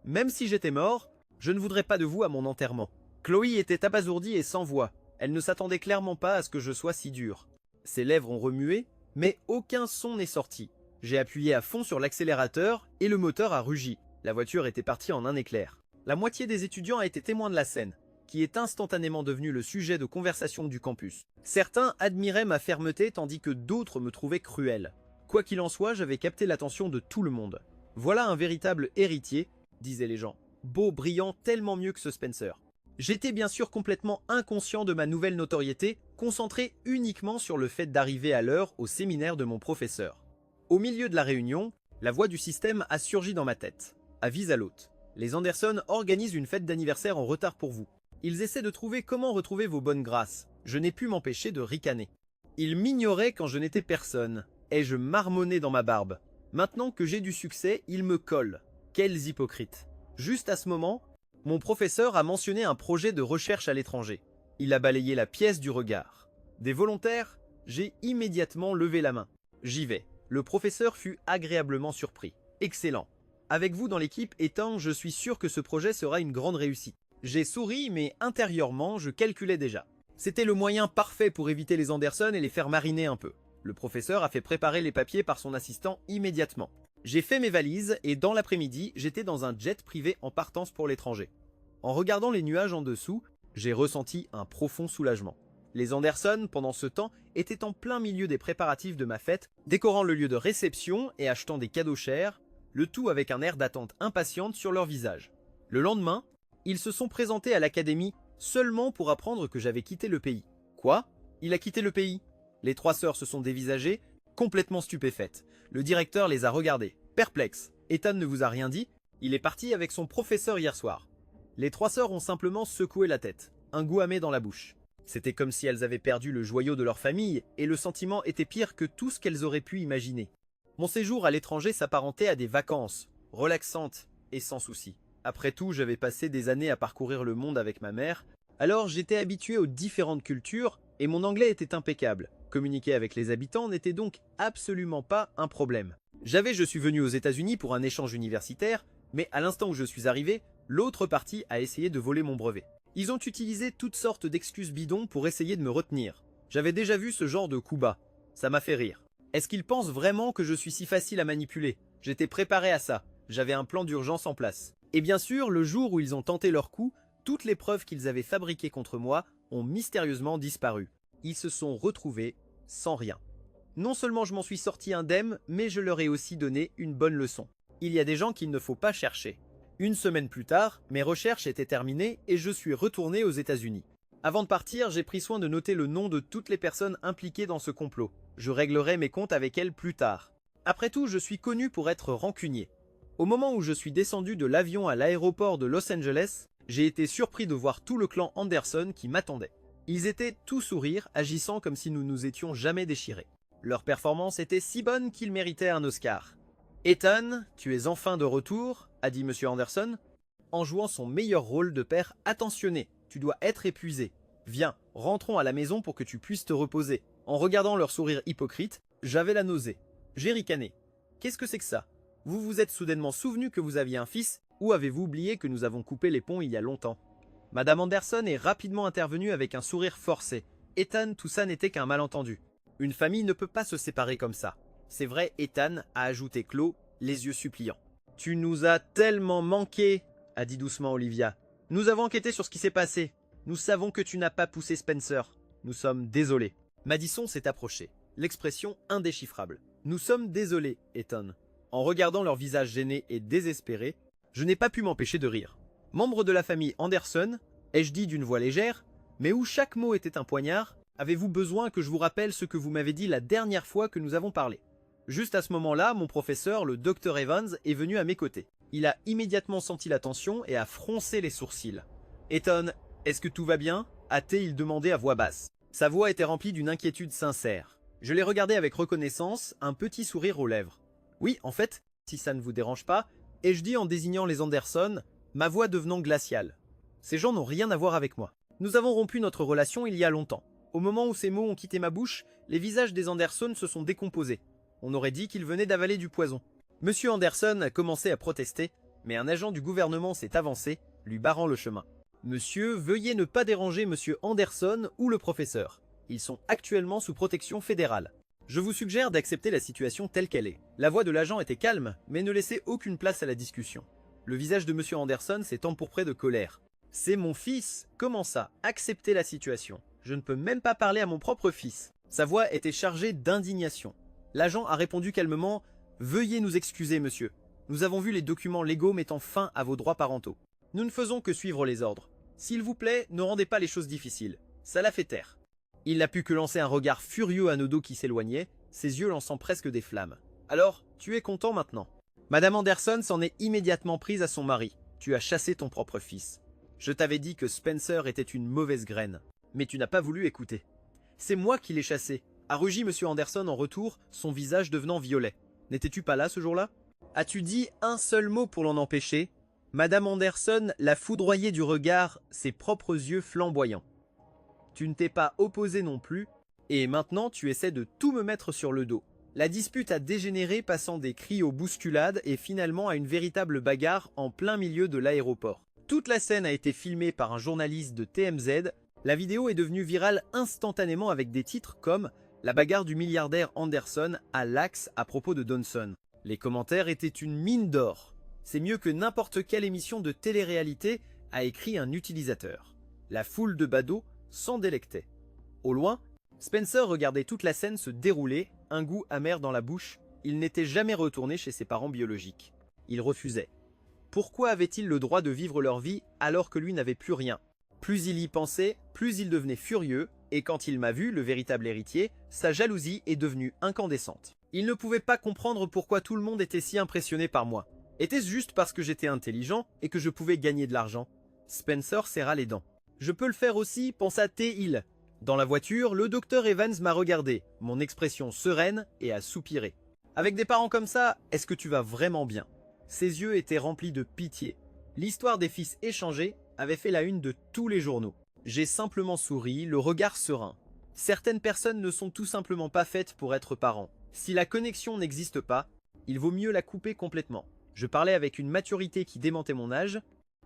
Même si j'étais mort, je ne voudrais pas de vous à mon enterrement. » Chloé était abasourdie et sans voix. Elle ne s'attendait clairement pas à ce que je sois si dur. Ses lèvres ont remué, mais aucun son n'est sorti. J'ai appuyé à fond sur l'accélérateur et le moteur a rugi. La voiture était partie en un éclair. La moitié des étudiants a été témoin de la scène, qui est instantanément devenue le sujet de conversation du campus. Certains admiraient ma fermeté tandis que d'autres me trouvaient cruel. Quoi qu'il en soit, j'avais capté l'attention de tout le monde. Voilà un véritable héritier, disaient les gens. Beau, brillant, tellement mieux que ce Spencer. J'étais bien sûr complètement inconscient de ma nouvelle notoriété, concentré uniquement sur le fait d'arriver à l'heure au séminaire de mon professeur. Au milieu de la réunion, la voix du système a surgi dans ma tête. Avis à l'hôte. Les Anderson organisent une fête d'anniversaire en retard pour vous. Ils essaient de trouver comment retrouver vos bonnes grâces. Je n'ai pu m'empêcher de ricaner. Ils m'ignoraient quand je n'étais personne. Ai-je marmonné dans ma barbe. Maintenant que j'ai du succès, ils me collent. Quels hypocrites. Juste à ce moment, mon professeur a mentionné un projet de recherche à l'étranger. Il a balayé la pièce du regard. Des volontaires? J'ai immédiatement levé la main. J'y vais. Le professeur fut agréablement surpris. Excellent. Avec vous dans l'équipe, Ethan, je suis sûr que ce projet sera une grande réussite. J'ai souri, mais intérieurement, je calculais déjà. C'était le moyen parfait pour éviter les Anderson et les faire mariner un peu. Le professeur a fait préparer les papiers par son assistant immédiatement. J'ai fait mes valises et dans l'après-midi, j'étais dans un jet privé en partance pour l'étranger. En regardant les nuages en dessous, j'ai ressenti un profond soulagement. Les Anderson, pendant ce temps, étaient en plein milieu des préparatifs de ma fête, décorant le lieu de réception et achetant des cadeaux chers, le tout avec un air d'attente impatiente sur leur visage. Le lendemain, ils se sont présentés à l'académie seulement pour apprendre que j'avais quitté le pays. Quoi? Il a quitté le pays? Les trois sœurs se sont dévisagées, complètement stupéfaites. Le directeur les a regardées, perplexes. Ethan ne vous a rien dit? Il est parti avec son professeur hier soir. Les trois sœurs ont simplement secoué la tête, un goût amer dans la bouche. C'était comme si elles avaient perdu le joyau de leur famille, et le sentiment était pire que tout ce qu'elles auraient pu imaginer. Mon séjour à l'étranger s'apparentait à des vacances, relaxantes et sans souci. Après tout, j'avais passé des années à parcourir le monde avec ma mère, alors j'étais habitué aux différentes cultures, et mon anglais était impeccable. Communiquer avec les habitants n'était donc absolument pas un problème. Je suis venu aux États-Unis pour un échange universitaire, mais à l'instant où je suis arrivé, l'autre partie a essayé de voler mon brevet. Ils ont utilisé toutes sortes d'excuses bidons pour essayer de me retenir. J'avais déjà vu ce genre de coup bas. Ça m'a fait rire. Est-ce qu'ils pensent vraiment que je suis si facile à manipuler? J'étais préparé à ça. J'avais un plan d'urgence en place. Et bien sûr, le jour où ils ont tenté leur coup, toutes les preuves qu'ils avaient fabriquées contre moi ont mystérieusement disparu. Ils se sont retrouvés sans rien. Non seulement je m'en suis sorti indemne, mais je leur ai aussi donné une bonne leçon. Il y a des gens qu'il ne faut pas chercher. Une semaine plus tard, mes recherches étaient terminées et je suis retourné aux États-Unis. Avant de partir, j'ai pris soin de noter le nom de toutes les personnes impliquées dans ce complot. Je réglerai mes comptes avec elles plus tard. Après tout, je suis connu pour être rancunier. Au moment où je suis descendu de l'avion à l'aéroport de Los Angeles, j'ai été surpris de voir tout le clan Anderson qui m'attendait. Ils étaient tout sourire, agissant comme si nous nous étions jamais déchirés. Leur performance était si bonne qu'ils méritaient un Oscar. « Ethan, tu es enfin de retour », a dit M. Anderson, en jouant son meilleur rôle de père attentionné. « Tu dois être épuisé. Viens, rentrons à la maison pour que tu puisses te reposer. » En regardant leur sourire hypocrite, j'avais la nausée. J'ai ricané. « Qu'est-ce que c'est que ça? Vous vous êtes soudainement souvenu que vous aviez un fils, ou avez-vous oublié que nous avons coupé les ponts il y a longtemps ?» Madame Anderson est rapidement intervenue avec un sourire forcé. « Ethan, tout ça n'était qu'un malentendu. Une famille ne peut pas se séparer comme ça. » C'est vrai, Ethan, a ajouté Chloé, les yeux suppliants. « Tu nous as tellement manqué, » a dit doucement Olivia. « Nous avons enquêté sur ce qui s'est passé. Nous savons que tu n'as pas poussé Spencer. Nous sommes désolés. » Madison s'est approché, l'expression indéchiffrable. Nous sommes désolés, Ethan. En regardant leur visage gêné et désespéré, je n'ai pas pu m'empêcher de rire. Membre de la famille Anderson, ai-je dit d'une voix légère, mais où chaque mot était un poignard, avez-vous besoin que je vous rappelle ce que vous m'avez dit la dernière fois que nous avons parlé? Juste à ce moment-là, mon professeur, le Dr Evans, est venu à mes côtés. Il a immédiatement senti la tension et a froncé les sourcils. « Ethan, est-ce que tout va bien ?» a-t-il demandé à voix basse. Sa voix était remplie d'une inquiétude sincère. Je l'ai regardé avec reconnaissance, un petit sourire aux lèvres. « Oui, en fait, si ça ne vous dérange pas, ai-je dit en désignant les Anderson, ma voix devenant glaciale. Ces gens n'ont rien à voir avec moi. Nous avons rompu notre relation il y a longtemps. Au moment où ces mots ont quitté ma bouche, les visages des Anderson se sont décomposés. On aurait dit qu'ils venaient d'avaler du poison. » Monsieur Anderson a commencé à protester, mais un agent du gouvernement s'est avancé, lui barrant le chemin. « Monsieur, veuillez ne pas déranger Monsieur Anderson ou le professeur. Ils sont actuellement sous protection fédérale. Je vous suggère d'accepter la situation telle qu'elle est. » La voix de l'agent était calme, mais ne laissait aucune place à la discussion. Le visage de Monsieur Anderson s'est empourpré de colère. « C'est mon fils. Comment ça? Accepter la situation. Je ne peux même pas parler à mon propre fils. » Sa voix était chargée d'indignation. L'agent a répondu calmement « Veuillez nous excuser, monsieur. Nous avons vu les documents légaux mettant fin à vos droits parentaux. Nous ne faisons que suivre les ordres. S'il vous plaît, ne rendez pas les choses difficiles. Ça l'a fait taire. » Il n'a pu que lancer un regard furieux à nos dos qui s'éloignait, ses yeux lançant presque des flammes. « Alors, tu es content maintenant ?» Madame Anderson s'en est immédiatement prise à son mari. « Tu as chassé ton propre fils. Je t'avais dit que Spencer était une mauvaise graine. Mais tu n'as pas voulu écouter. C'est moi qui l'ai chassé. » a rugi M. Anderson en retour, son visage devenant violet. « N'étais-tu pas là ce jour-là? As-tu dit un seul mot pour l'en empêcher ?» Madame Anderson l'a foudroyé du regard, ses propres yeux flamboyants. « Tu ne t'es pas opposé non plus, et maintenant tu essaies de tout me mettre sur le dos. » La dispute a dégénéré, passant des cris aux bousculades et finalement à une véritable bagarre en plein milieu de l'aéroport. Toute la scène a été filmée par un journaliste de TMZ. La vidéo est devenue virale instantanément avec des titres comme « La bagarre du milliardaire Anderson à l'axe à propos de Donson ». Les commentaires étaient une mine d'or. C'est mieux que n'importe quelle émission de télé-réalité, a écrit un utilisateur. La foule de badauds s'en délectait. Au loin, Spencer regardait toute la scène se dérouler, un goût amer dans la bouche. Il n'était jamais retourné chez ses parents biologiques. Il refusait. Pourquoi avait-il le droit de vivre leur vie alors que lui n'avait plus rien? Plus il y pensait, plus il devenait furieux, et quand il m'a vu, le véritable héritier, sa jalousie est devenue incandescente. Il ne pouvait pas comprendre pourquoi tout le monde était si impressionné par moi. Était-ce juste parce que j'étais intelligent et que je pouvais gagner de l'argent? Spencer serra les dents. Je peux le faire aussi, pensa T. Hill. Dans la voiture, le Dr Evans m'a regardé, mon expression sereine, et a soupiré. Avec des parents comme ça, est-ce que tu vas vraiment bien? Ses yeux étaient remplis de pitié. L'histoire des fils échangés avait fait la une de tous les journaux. J'ai simplement souri, le regard serein. Certaines personnes ne sont tout simplement pas faites pour être parents. Si la connexion n'existe pas, il vaut mieux la couper complètement. Je parlais avec une maturité qui démentait mon âge,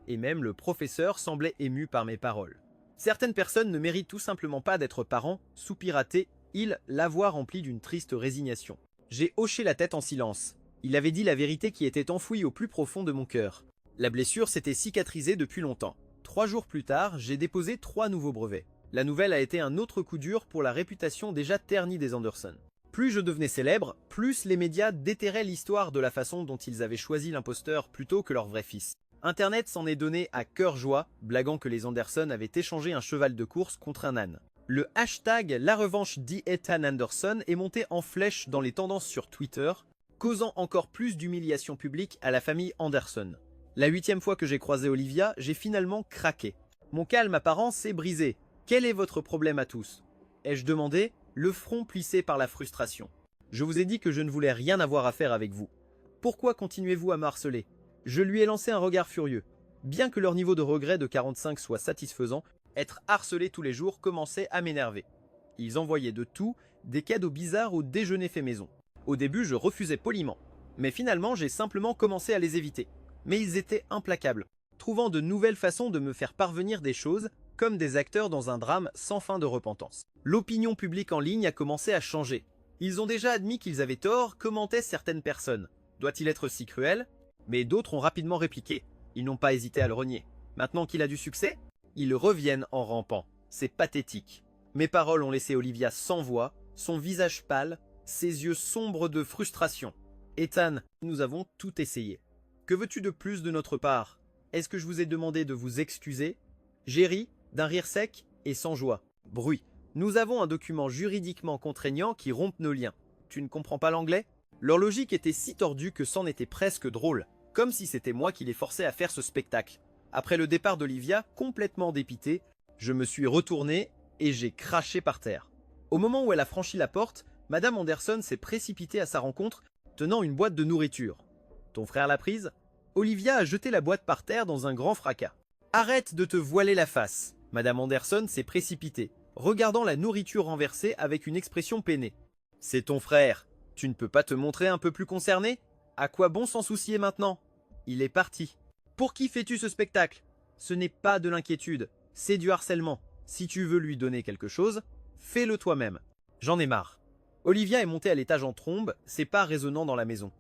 et même le professeur semblait ému par mes paroles. Certaines personnes ne méritent tout simplement pas d'être parents, soupira-t il, la voix remplie d'une triste résignation. J'ai hoché la tête en silence. Il avait dit la vérité qui était enfouie au plus profond de mon cœur. La blessure s'était cicatrisée depuis longtemps. 3 jours plus tard, j'ai déposé 3 nouveaux brevets. La nouvelle a été un autre coup dur pour la réputation déjà ternie des Anderson. Plus je devenais célèbre, plus les médias déterraient l'histoire de la façon dont ils avaient choisi l'imposteur plutôt que leur vrai fils. Internet s'en est donné à cœur joie, blaguant que les Anderson avaient échangé un cheval de course contre un âne. Le hashtag La revanche d'Ethan Anderson est monté en flèche dans les tendances sur Twitter, causant encore plus d'humiliation publique à la famille Anderson. La 8e fois que j'ai croisé Olivia, j'ai finalement craqué. Mon calme apparent s'est brisé. Quel est votre problème à tous? Ai-je demandé, le front plissé par la frustration. Je vous ai dit que je ne voulais rien avoir à faire avec vous. Pourquoi continuez-vous à me harceler? Je lui ai lancé un regard furieux. Bien que leur niveau de regret de 45 soit satisfaisant, être harcelé tous les jours commençait à m'énerver. Ils envoyaient de tout, des cadeaux bizarres au déjeuner fait maison. Au début, je refusais poliment. Mais finalement, j'ai simplement commencé à les éviter. Mais ils étaient implacables, trouvant de nouvelles façons de me faire parvenir des choses, comme des acteurs dans un drame sans fin de repentance. L'opinion publique en ligne a commencé à changer. Ils ont déjà admis qu'ils avaient tort, commentaient certaines personnes. Doit-il être si cruel? Mais d'autres ont rapidement répliqué. Ils n'ont pas hésité à le renier. Maintenant qu'il a du succès, ils reviennent en rampant. C'est pathétique. Mes paroles ont laissé Olivia sans voix, son visage pâle, ses yeux sombres de frustration. Ethan, nous avons tout essayé. Que veux-tu de plus de notre part? Est-ce que je vous ai demandé de vous excuser? J'ai ri, d'un rire sec et sans joie. Bruit. Nous avons un document juridiquement contraignant qui rompt nos liens. Tu ne comprends pas l'anglais? Leur logique était si tordue que c'en était presque drôle, comme si c'était moi qui les forçais à faire ce spectacle. Après le départ d'Olivia, complètement dépité, je me suis retourné et j'ai craché par terre. Au moment où elle a franchi la porte, Madame Anderson s'est précipitée à sa rencontre, tenant une boîte de nourriture. Ton frère l'a prise? Olivia a jeté la boîte par terre dans un grand fracas. Arrête de te voiler la face. Madame Anderson s'est précipitée, regardant la nourriture renversée avec une expression peinée. C'est ton frère. Tu ne peux pas te montrer un peu plus concerné? À quoi bon s'en soucier maintenant? Il est parti. Pour qui fais-tu ce spectacle? Ce n'est pas de l'inquiétude, c'est du harcèlement. Si tu veux lui donner quelque chose, fais-le toi-même. J'en ai marre. Olivia est montée à l'étage en trombe, ses pas résonnant dans la maison.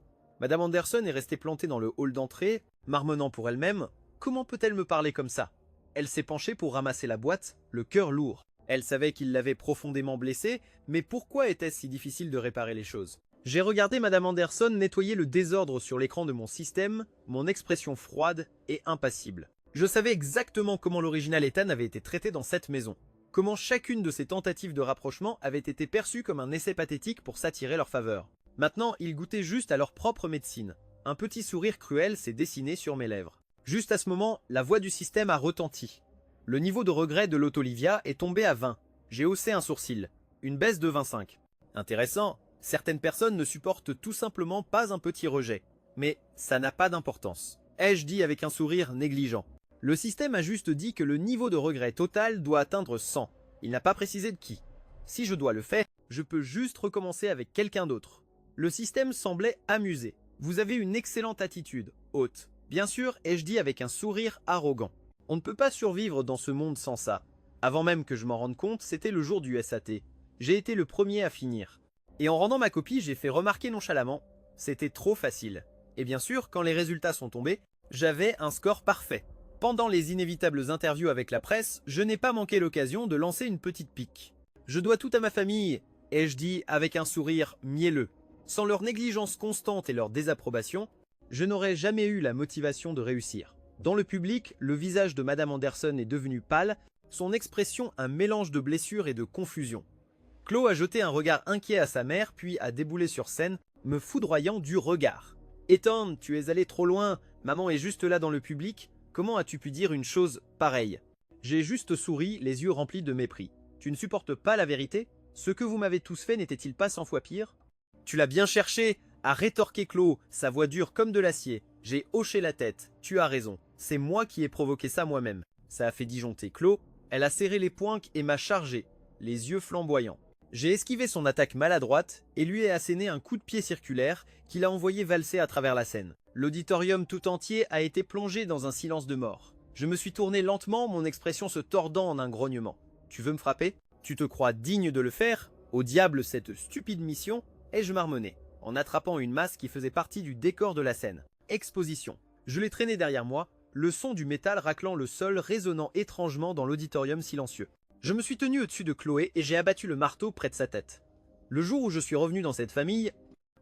Madame Anderson est restée plantée dans le hall d'entrée, marmonnant pour elle-même. Comment peut-elle me parler comme ça? Elle s'est penchée pour ramasser la boîte, le cœur lourd. Elle savait qu'il l'avait profondément blessée, mais pourquoi était-ce si difficile de réparer les choses? J'ai regardé Madame Anderson nettoyer le désordre sur l'écran de mon système, mon expression froide et impassible. Je savais exactement comment l'original Ethan avait été traité dans cette maison. Comment chacune de ces tentatives de rapprochement avait été perçue comme un essai pathétique pour s'attirer leur faveur. Maintenant, ils goûtaient juste à leur propre médecine. Un petit sourire cruel s'est dessiné sur mes lèvres. Juste à ce moment, la voix du système a retenti. Le niveau de regret de l'Autolivia est tombé à 20. J'ai haussé un sourcil. Une baisse de 25. Intéressant. Certaines personnes ne supportent tout simplement pas un petit rejet. Mais ça n'a pas d'importance. Ai-je dit avec un sourire négligent. Le système a juste dit que le niveau de regret total doit atteindre 100. Il n'a pas précisé de qui. Si je dois le faire, je peux juste recommencer avec quelqu'un d'autre. Le système semblait amusé. Vous avez une excellente attitude, hôte. Bien sûr, ai-je dit avec un sourire arrogant. On ne peut pas survivre dans ce monde sans ça. Avant même que je m'en rende compte, c'était le jour du SAT. J'ai été le premier à finir. Et en rendant ma copie, j'ai fait remarquer nonchalamment. C'était trop facile. Et bien sûr, quand les résultats sont tombés, j'avais un score parfait. Pendant les inévitables interviews avec la presse, je n'ai pas manqué l'occasion de lancer une petite pique. Je dois tout à ma famille, ai-je dit avec un sourire mielleux. Sans leur négligence constante et leur désapprobation, je n'aurais jamais eu la motivation de réussir. Dans le public, le visage de Madame Anderson est devenu pâle, son expression un mélange de blessure et de confusion. Chloe a jeté un regard inquiet à sa mère, puis a déboulé sur scène, me foudroyant du regard. « Ethan, tu es allé trop loin, maman est juste là dans le public, comment as-tu pu dire une chose pareille ?» J'ai juste souri, les yeux remplis de mépris. « Tu ne supportes pas la vérité? Ce que vous m'avez tous fait n'était-il pas 100 fois pire ?»« Tu l'as bien cherché !» a rétorqué Chloe, sa voix dure comme de l'acier. J'ai hoché la tête. « Tu as raison, c'est moi qui ai provoqué ça moi-même. » Ça a fait disjoncter Chloe. Elle a serré les poings et m'a chargé, les yeux flamboyants. J'ai esquivé son attaque maladroite et lui ai asséné un coup de pied circulaire qui l'a envoyé valser à travers la scène. L'auditorium tout entier a été plongé dans un silence de mort. Je me suis tourné lentement, mon expression se tordant en un grognement. « Tu veux me frapper? Tu te crois digne de le faire? Au diable cette stupide mission !» ai-je marmonné, en attrapant une masse qui faisait partie du décor de la scène. Exposition. Je l'ai traîné derrière moi, le son du métal raclant le sol résonnant étrangement dans l'auditorium silencieux. Je me suis tenu au-dessus de Chloé et j'ai abattu le marteau près de sa tête. Le jour où je suis revenu dans cette famille,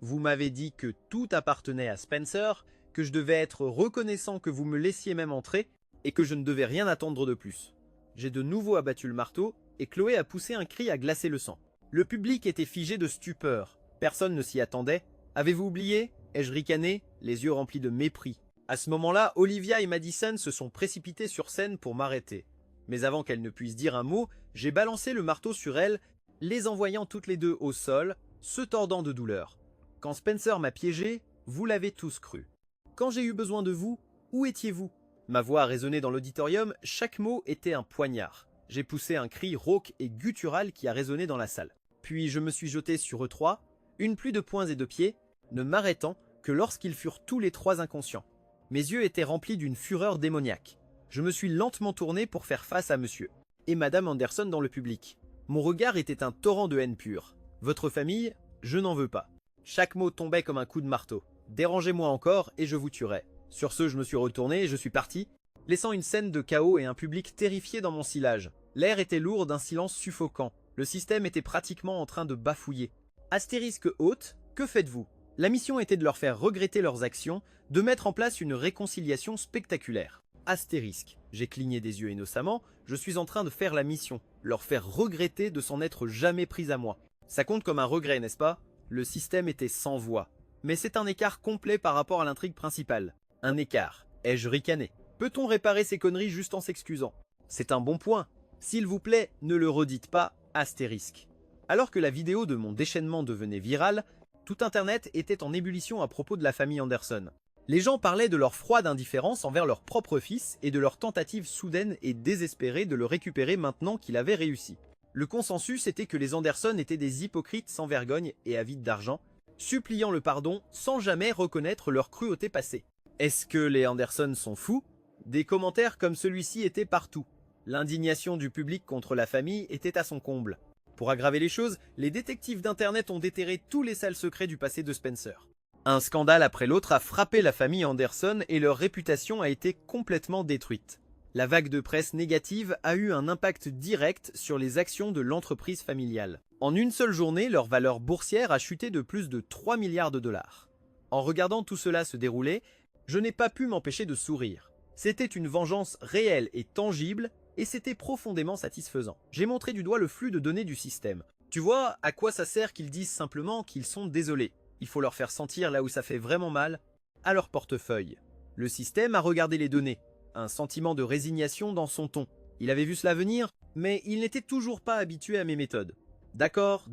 vous m'avez dit que tout appartenait à Spencer, que je devais être reconnaissant que vous me laissiez même entrer et que je ne devais rien attendre de plus. J'ai de nouveau abattu le marteau et Chloé a poussé un cri à glacer le sang. Le public était figé de stupeur. Personne ne s'y attendait. Avez-vous oublié? Ai-je ricané, les yeux remplis de mépris. À ce moment-là, Olivia et Madison se sont précipités sur scène pour m'arrêter. Mais avant qu'elles ne puissent dire un mot, j'ai balancé le marteau sur elles, les envoyant toutes les deux au sol, se tordant de douleur. Quand Spencer m'a piégé, vous l'avez tous cru. Quand j'ai eu besoin de vous, où étiez-vous? Ma voix a résonné dans l'auditorium, chaque mot était un poignard. J'ai poussé un cri rauque et guttural qui a résonné dans la salle. Puis je me suis jeté sur eux trois, une pluie de poings et de pieds, ne m'arrêtant que lorsqu'ils furent tous les trois inconscients. Mes yeux étaient remplis d'une fureur démoniaque. Je me suis lentement tourné pour faire face à monsieur et madame Anderson dans le public. Mon regard était un torrent de haine pure. Votre famille, je n'en veux pas. Chaque mot tombait comme un coup de marteau. Dérangez-moi encore et je vous tuerai. Sur ce, je me suis retourné et je suis parti, laissant une scène de chaos et un public terrifié dans mon sillage. L'air était lourd d'un silence suffocant. Le système était pratiquement en train de bafouiller. Astérisque haute, que faites-vous? La mission était de leur faire regretter leurs actions, de mettre en place une réconciliation spectaculaire. Astérisque, j'ai cligné des yeux innocemment, je suis en train de faire la mission, leur faire regretter de s'en être jamais pris à moi. Ça compte comme un regret, n'est-ce pas? Le système était sans voix. Mais c'est un écart complet par rapport à l'intrigue principale. Un écart, ai-je ricané? Peut-on réparer ces conneries juste en s'excusant? C'est un bon point. S'il vous plaît, ne le redites pas, astérisque. Alors que la vidéo de mon déchaînement devenait virale, tout internet était en ébullition à propos de la famille Anderson. Les gens parlaient de leur froide indifférence envers leur propre fils et de leur tentative soudaine et désespérée de le récupérer maintenant qu'il avait réussi. Le consensus était que les Anderson étaient des hypocrites sans vergogne et avides d'argent, suppliant le pardon sans jamais reconnaître leur cruauté passée. Est-ce que les Anderson sont fous? Des commentaires comme celui-ci étaient partout. L'indignation du public contre la famille était à son comble. Pour aggraver les choses, les détectives d'internet ont déterré tous les sales secrets du passé de Spencer. Un scandale après l'autre a frappé la famille Anderson et leur réputation a été complètement détruite. La vague de presse négative a eu un impact direct sur les actions de l'entreprise familiale. En une seule journée, leur valeur boursière a chuté de plus de 3 milliards de dollars. En regardant tout cela se dérouler, je n'ai pas pu m'empêcher de sourire. C'était une vengeance réelle et tangible, et c'était profondément satisfaisant. J'ai montré du doigt le flux de données du système. Tu vois, à quoi ça sert qu'ils disent simplement qu'ils sont désolés? Il faut leur faire sentir là où ça fait vraiment mal, à leur portefeuille. Le système a regardé les données, un sentiment de résignation dans son ton. Il avait vu cela venir, mais il n'était toujours pas habitué à mes méthodes. D'accord,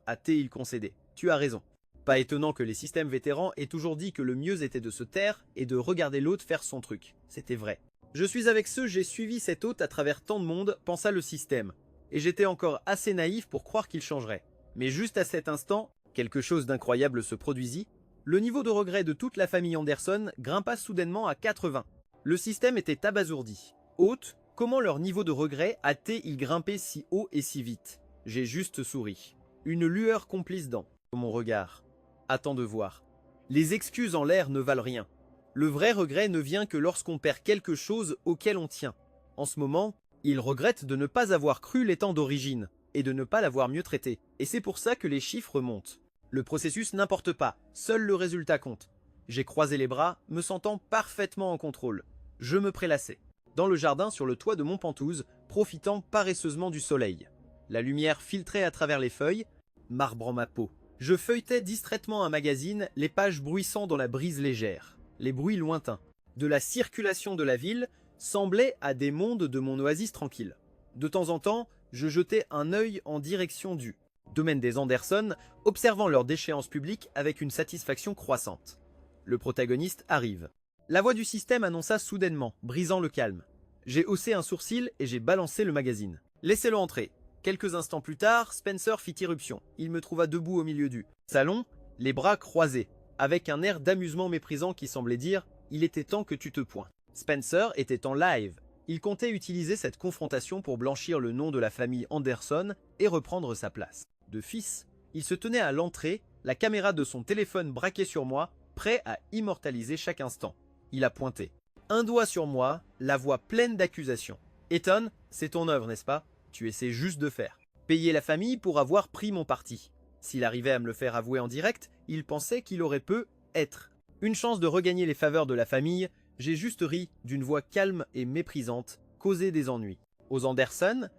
a-t-il il concédé. Tu as raison. Pas étonnant que les systèmes vétérans aient toujours dit que le mieux était de se taire et de regarder l'autre faire son truc. C'était vrai. Je suis avec ceux, j'ai suivi cet hôte à travers tant de monde, pensa le système. Et j'étais encore assez naïf pour croire qu'il changerait. Mais juste à cet instant, quelque chose d'incroyable se produisit. Le niveau de regret de toute la famille Anderson grimpa soudainement à 80. Le système était abasourdi. Hôte, comment leur niveau de regret a-t-il grimpé si haut et si vite? J'ai juste souri. Une lueur complice dans mon regard. Attends de voir. Les excuses en l'air ne valent rien. Le vrai regret ne vient que lorsqu'on perd quelque chose auquel on tient. En ce moment, il regrette de ne pas avoir cru l'étang d'origine et de ne pas l'avoir mieux traité. Et c'est pour ça que les chiffres montent. Le processus n'importe pas, seul le résultat compte. J'ai croisé les bras, me sentant parfaitement en contrôle. Je me prélassais. Dans le jardin sur le toit de mon Pentouse, profitant paresseusement du soleil. La lumière filtrait à travers les feuilles, marbrant ma peau. Je feuilletais distraitement un magazine, les pages bruissant dans la brise légère. Les bruits lointains de la circulation de la ville semblaient à des mondes de mon oasis tranquille. De temps en temps, je jetais un œil en direction du domaine des Anderson, observant leur déchéance publique avec une satisfaction croissante. Le protagoniste arrive. La voix du système annonça soudainement, brisant le calme. J'ai haussé un sourcil et j'ai balancé le magazine. Laissez-le entrer. Quelques instants plus tard, Spencer fit irruption. Il me trouva debout au milieu du salon, les bras croisés, avec un air d'amusement méprisant qui semblait dire « Il était temps que tu te pointes ». Spencer était en live. Il comptait utiliser cette confrontation pour blanchir le nom de la famille Anderson et reprendre sa place. De fils, il se tenait à l'entrée, la caméra de son téléphone braquée sur moi, prêt à immortaliser chaque instant. Il a pointé. Un doigt sur moi, la voix pleine d'accusation. « Ethan, c'est ton œuvre, n'est-ce pas? Tu essaies juste de faire. Payer la famille pour avoir pris mon parti. » S'il arrivait à me le faire avouer en direct, il pensait qu'il aurait pu être. Une chance de regagner les faveurs de la famille, j'ai juste ri d'une voix calme et méprisante, causer des ennuis. Aux Anderson,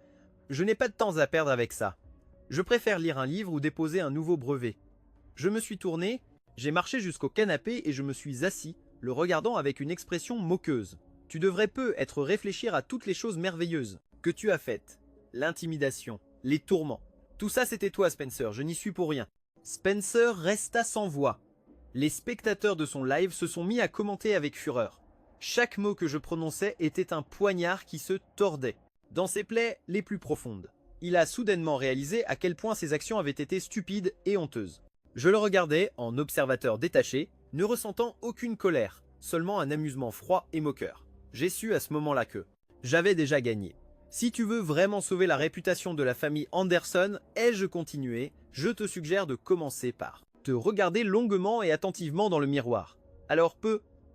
je n'ai pas de temps à perdre avec ça. Je préfère lire un livre ou déposer un nouveau brevet. Je me suis tourné, j'ai marché jusqu'au canapé et je me suis assis, le regardant avec une expression moqueuse. Tu devrais peu être réfléchir à toutes les choses merveilleuses que tu as faites. L'intimidation, les tourments. Tout ça c'était toi Spencer, je n'y suis pour rien. Spencer resta sans voix. Les spectateurs de son live se sont mis à commenter avec fureur. Chaque mot que je prononçais était un poignard qui se tordait, dans ses plaies les plus profondes. Il a soudainement réalisé à quel point ses actions avaient été stupides et honteuses. Je le regardais en observateur détaché, ne ressentant aucune colère, seulement un amusement froid et moqueur. J'ai su à ce moment-là que j'avais déjà gagné. Si tu veux vraiment sauver la réputation de la famille Anderson, ai-je continué, je te suggère de commencer par te regarder longuement et attentivement dans le miroir. Alors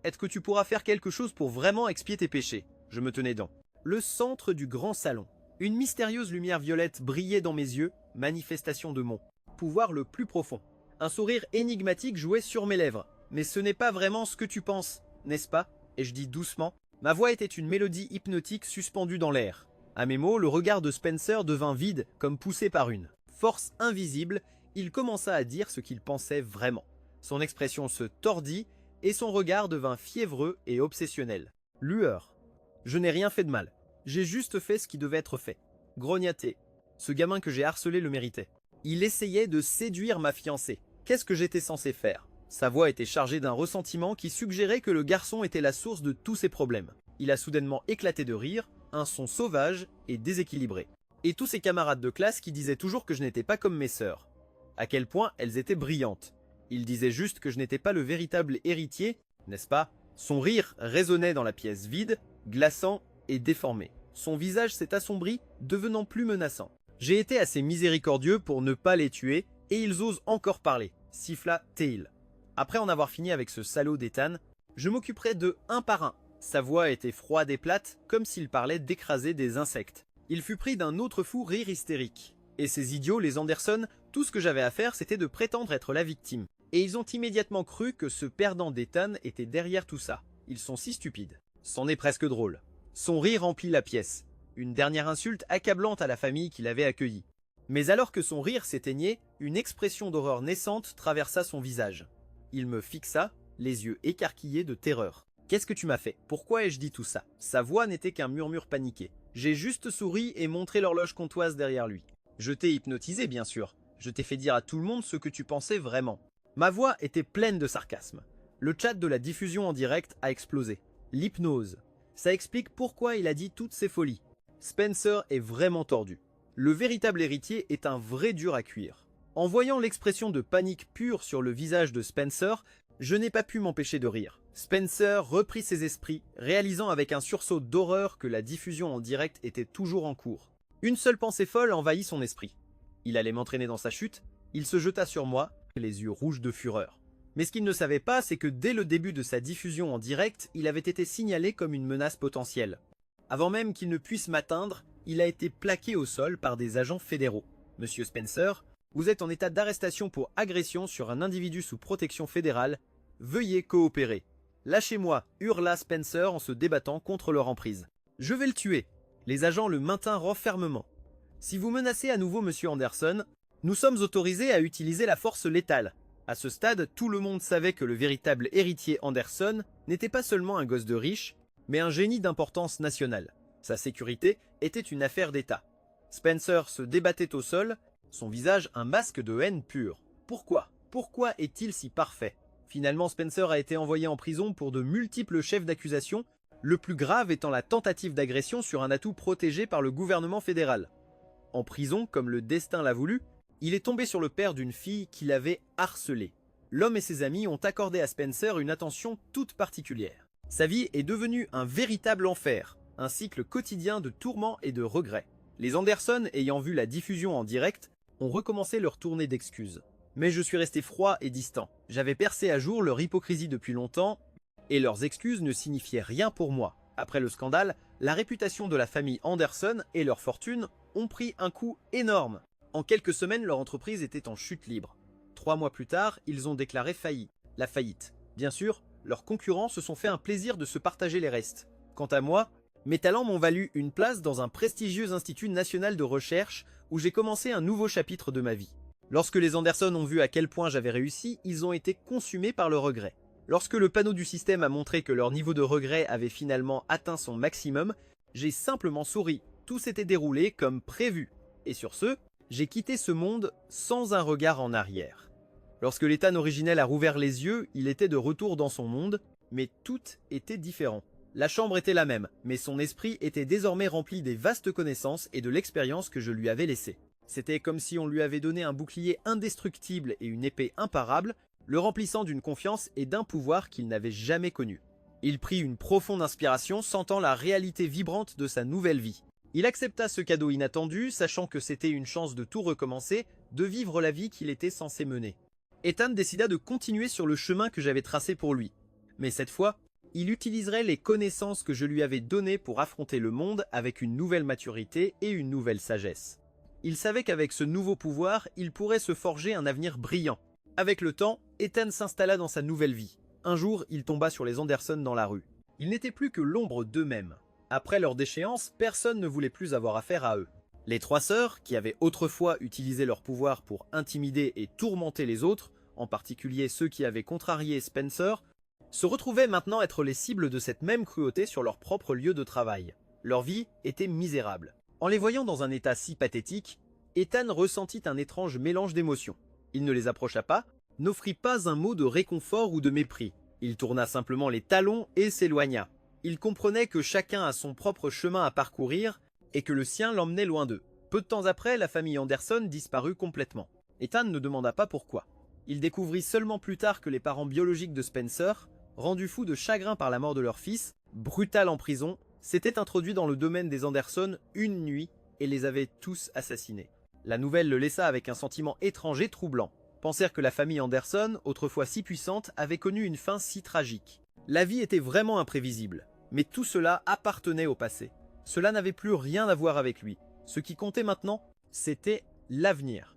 est-ce que tu pourras faire quelque chose pour vraiment expier tes péchés? Je me tenais dans le centre du grand salon. Une mystérieuse lumière violette brillait dans mes yeux, manifestation de mon pouvoir le plus profond. Un sourire énigmatique jouait sur mes lèvres. Mais ce n'est pas vraiment ce que tu penses, n'est-ce pas? Et je dis doucement. Ma voix était une mélodie hypnotique suspendue dans l'air. À mes mots, le regard de Spencer devint vide, comme poussé par une force invisible. Il commença à dire ce qu'il pensait vraiment. Son expression se tordit et son regard devint fiévreux et obsessionnel. Lueur. Je n'ai rien fait de mal. J'ai juste fait ce qui devait être fait. Grognaté. Ce gamin que j'ai harcelé le méritait. Il essayait de séduire ma fiancée. Qu'est-ce que j'étais censé faire? Sa voix était chargée d'un ressentiment qui suggérait que le garçon était la source de tous ses problèmes. Il a soudainement éclaté de rire, un son sauvage et déséquilibré. Et tous ses camarades de classe qui disaient toujours que je n'étais pas comme mes sœurs. À quel point elles étaient brillantes. Il disait juste que je n'étais pas le véritable héritier, n'est-ce pas? Son rire résonnait dans la pièce vide, glaçant et déformé. Son visage s'est assombri, devenant plus menaçant. J'ai été assez miséricordieux pour ne pas les tuer, et ils osent encore parler, siffla Teil. Après en avoir fini avec ce salaud d'Ethan, je m'occuperai d'eux un par un. Sa voix était froide et plate, comme s'il parlait d'écraser des insectes. Il fut pris d'un autre fou rire hystérique. Et ces idiots, les Anderson, tout ce que j'avais à faire, c'était de prétendre être la victime. Et ils ont immédiatement cru que ce perdant d'Ethan était derrière tout ça. Ils sont si stupides. C'en est presque drôle. Son rire remplit la pièce. Une dernière insulte accablante à la famille qui l'avait accueilli. Mais alors que son rire s'éteignait, une expression d'horreur naissante traversa son visage. Il me fixa, les yeux écarquillés de terreur. « Qu'est-ce que tu m'as fait? Pourquoi ai-je dit tout ça ?» Sa voix n'était qu'un murmure paniqué. J'ai juste souri et montré l'horloge comptoise derrière lui. Je t'ai hypnotisé, bien sûr. Je t'ai fait dire à tout le monde ce que tu pensais vraiment. Ma voix était pleine de sarcasme. Le chat de la diffusion en direct a explosé. L'hypnose. Ça explique pourquoi il a dit toutes ces folies. Spencer est vraiment tordu. Le véritable héritier est un vrai dur à cuire. En voyant l'expression de panique pure sur le visage de Spencer, je n'ai pas pu m'empêcher de rire. Spencer reprit ses esprits, réalisant avec un sursaut d'horreur que la diffusion en direct était toujours en cours. Une seule pensée folle envahit son esprit. Il allait m'entraîner dans sa chute, il se jeta sur moi, les yeux rouges de fureur. Mais ce qu'il ne savait pas, c'est que dès le début de sa diffusion en direct, il avait été signalé comme une menace potentielle. Avant même qu'il ne puisse m'atteindre, il a été plaqué au sol par des agents fédéraux. Monsieur Spencer, vous êtes en état d'arrestation pour agression sur un individu sous protection fédérale. Veuillez coopérer. Lâchez-moi, hurla Spencer en se débattant contre leur emprise. Je vais le tuer. Les agents le maintinrent fermement. Si vous menacez à nouveau Monsieur Anderson, nous sommes autorisés à utiliser la force létale. À ce stade, tout le monde savait que le véritable héritier Anderson n'était pas seulement un gosse de riche, mais un génie d'importance nationale. Sa sécurité était une affaire d'État. Spencer se débattait au sol, son visage un masque de haine pure. Pourquoi? Pourquoi est-il si parfait? Finalement, Spencer a été envoyé en prison pour de multiples chefs d'accusation, le plus grave étant la tentative d'agression sur un atout protégé par le gouvernement fédéral. En prison, comme le destin l'a voulu, il est tombé sur le père d'une fille qu'il avait harcelée. L'homme et ses amis ont accordé à Spencer une attention toute particulière. Sa vie est devenue un véritable enfer, un cycle quotidien de tourments et de regrets. Les Anderson, ayant vu la diffusion en direct, ont recommencé leur tournée d'excuses. Mais je suis resté froid et distant. J'avais percé à jour leur hypocrisie depuis longtemps, et leurs excuses ne signifiaient rien pour moi. Après le scandale, la réputation de la famille Anderson et leur fortune ont pris un coup énorme. En quelques semaines, leur entreprise était en chute libre. 3 mois plus tard, ils ont déclaré la faillite. Bien sûr, leurs concurrents se sont fait un plaisir de se partager les restes. Quant à moi, mes talents m'ont valu une place dans un prestigieux institut national de recherche où j'ai commencé un nouveau chapitre de ma vie. Lorsque les Anderson ont vu à quel point j'avais réussi, ils ont été consumés par le regret. Lorsque le panneau du système a montré que leur niveau de regret avait finalement atteint son maximum, j'ai simplement souri. Tout s'était déroulé comme prévu. Et sur ce, j'ai quitté ce monde sans un regard en arrière. Lorsque l'Ethan originel a rouvert les yeux, il était de retour dans son monde, mais tout était différent. La chambre était la même, mais son esprit était désormais rempli des vastes connaissances et de l'expérience que je lui avais laissée. C'était comme si on lui avait donné un bouclier indestructible et une épée imparable, le remplissant d'une confiance et d'un pouvoir qu'il n'avait jamais connu. Il prit une profonde inspiration, sentant la réalité vibrante de sa nouvelle vie. Il accepta ce cadeau inattendu, sachant que c'était une chance de tout recommencer, de vivre la vie qu'il était censé mener. Ethan décida de continuer sur le chemin que j'avais tracé pour lui. Mais cette fois, Il utiliserait les connaissances que je lui avais données pour affronter le monde avec une nouvelle maturité et une nouvelle sagesse. Il savait qu'avec ce nouveau pouvoir, il pourrait se forger un avenir brillant. Avec le temps, Ethan s'installa dans sa nouvelle vie. Un jour, il tomba sur les Anderson dans la rue. Ils n'étaient plus que l'ombre d'eux-mêmes. Après leur déchéance, personne ne voulait plus avoir affaire à eux. Les trois sœurs, qui avaient autrefois utilisé leur pouvoir pour intimider et tourmenter les autres, en particulier ceux qui avaient contrarié Spencer, se retrouvaient maintenant être les cibles de cette même cruauté sur leur propre lieu de travail. Leur vie était misérable. En les voyant dans un état si pathétique, Ethan ressentit un étrange mélange d'émotions. Il ne les approcha pas, n'offrit pas un mot de réconfort ou de mépris. Il tourna simplement les talons et s'éloigna. Il comprenait que chacun a son propre chemin à parcourir et que le sien l'emmenait loin d'eux. Peu de temps après, la famille Anderson disparut complètement. Ethan ne demanda pas pourquoi. Il découvrit seulement plus tard que les parents biologiques de Spencer, rendus fous de chagrin par la mort de leur fils, brutal en prison, s'étaient introduits dans le domaine des Anderson une nuit et les avaient tous assassinés. La nouvelle le laissa avec un sentiment étrange et troublant. Penser que la famille Anderson, autrefois si puissante, avait connu une fin si tragique. La vie était vraiment imprévisible, mais tout cela appartenait au passé. Cela n'avait plus rien à voir avec lui. Ce qui comptait maintenant, c'était l'avenir.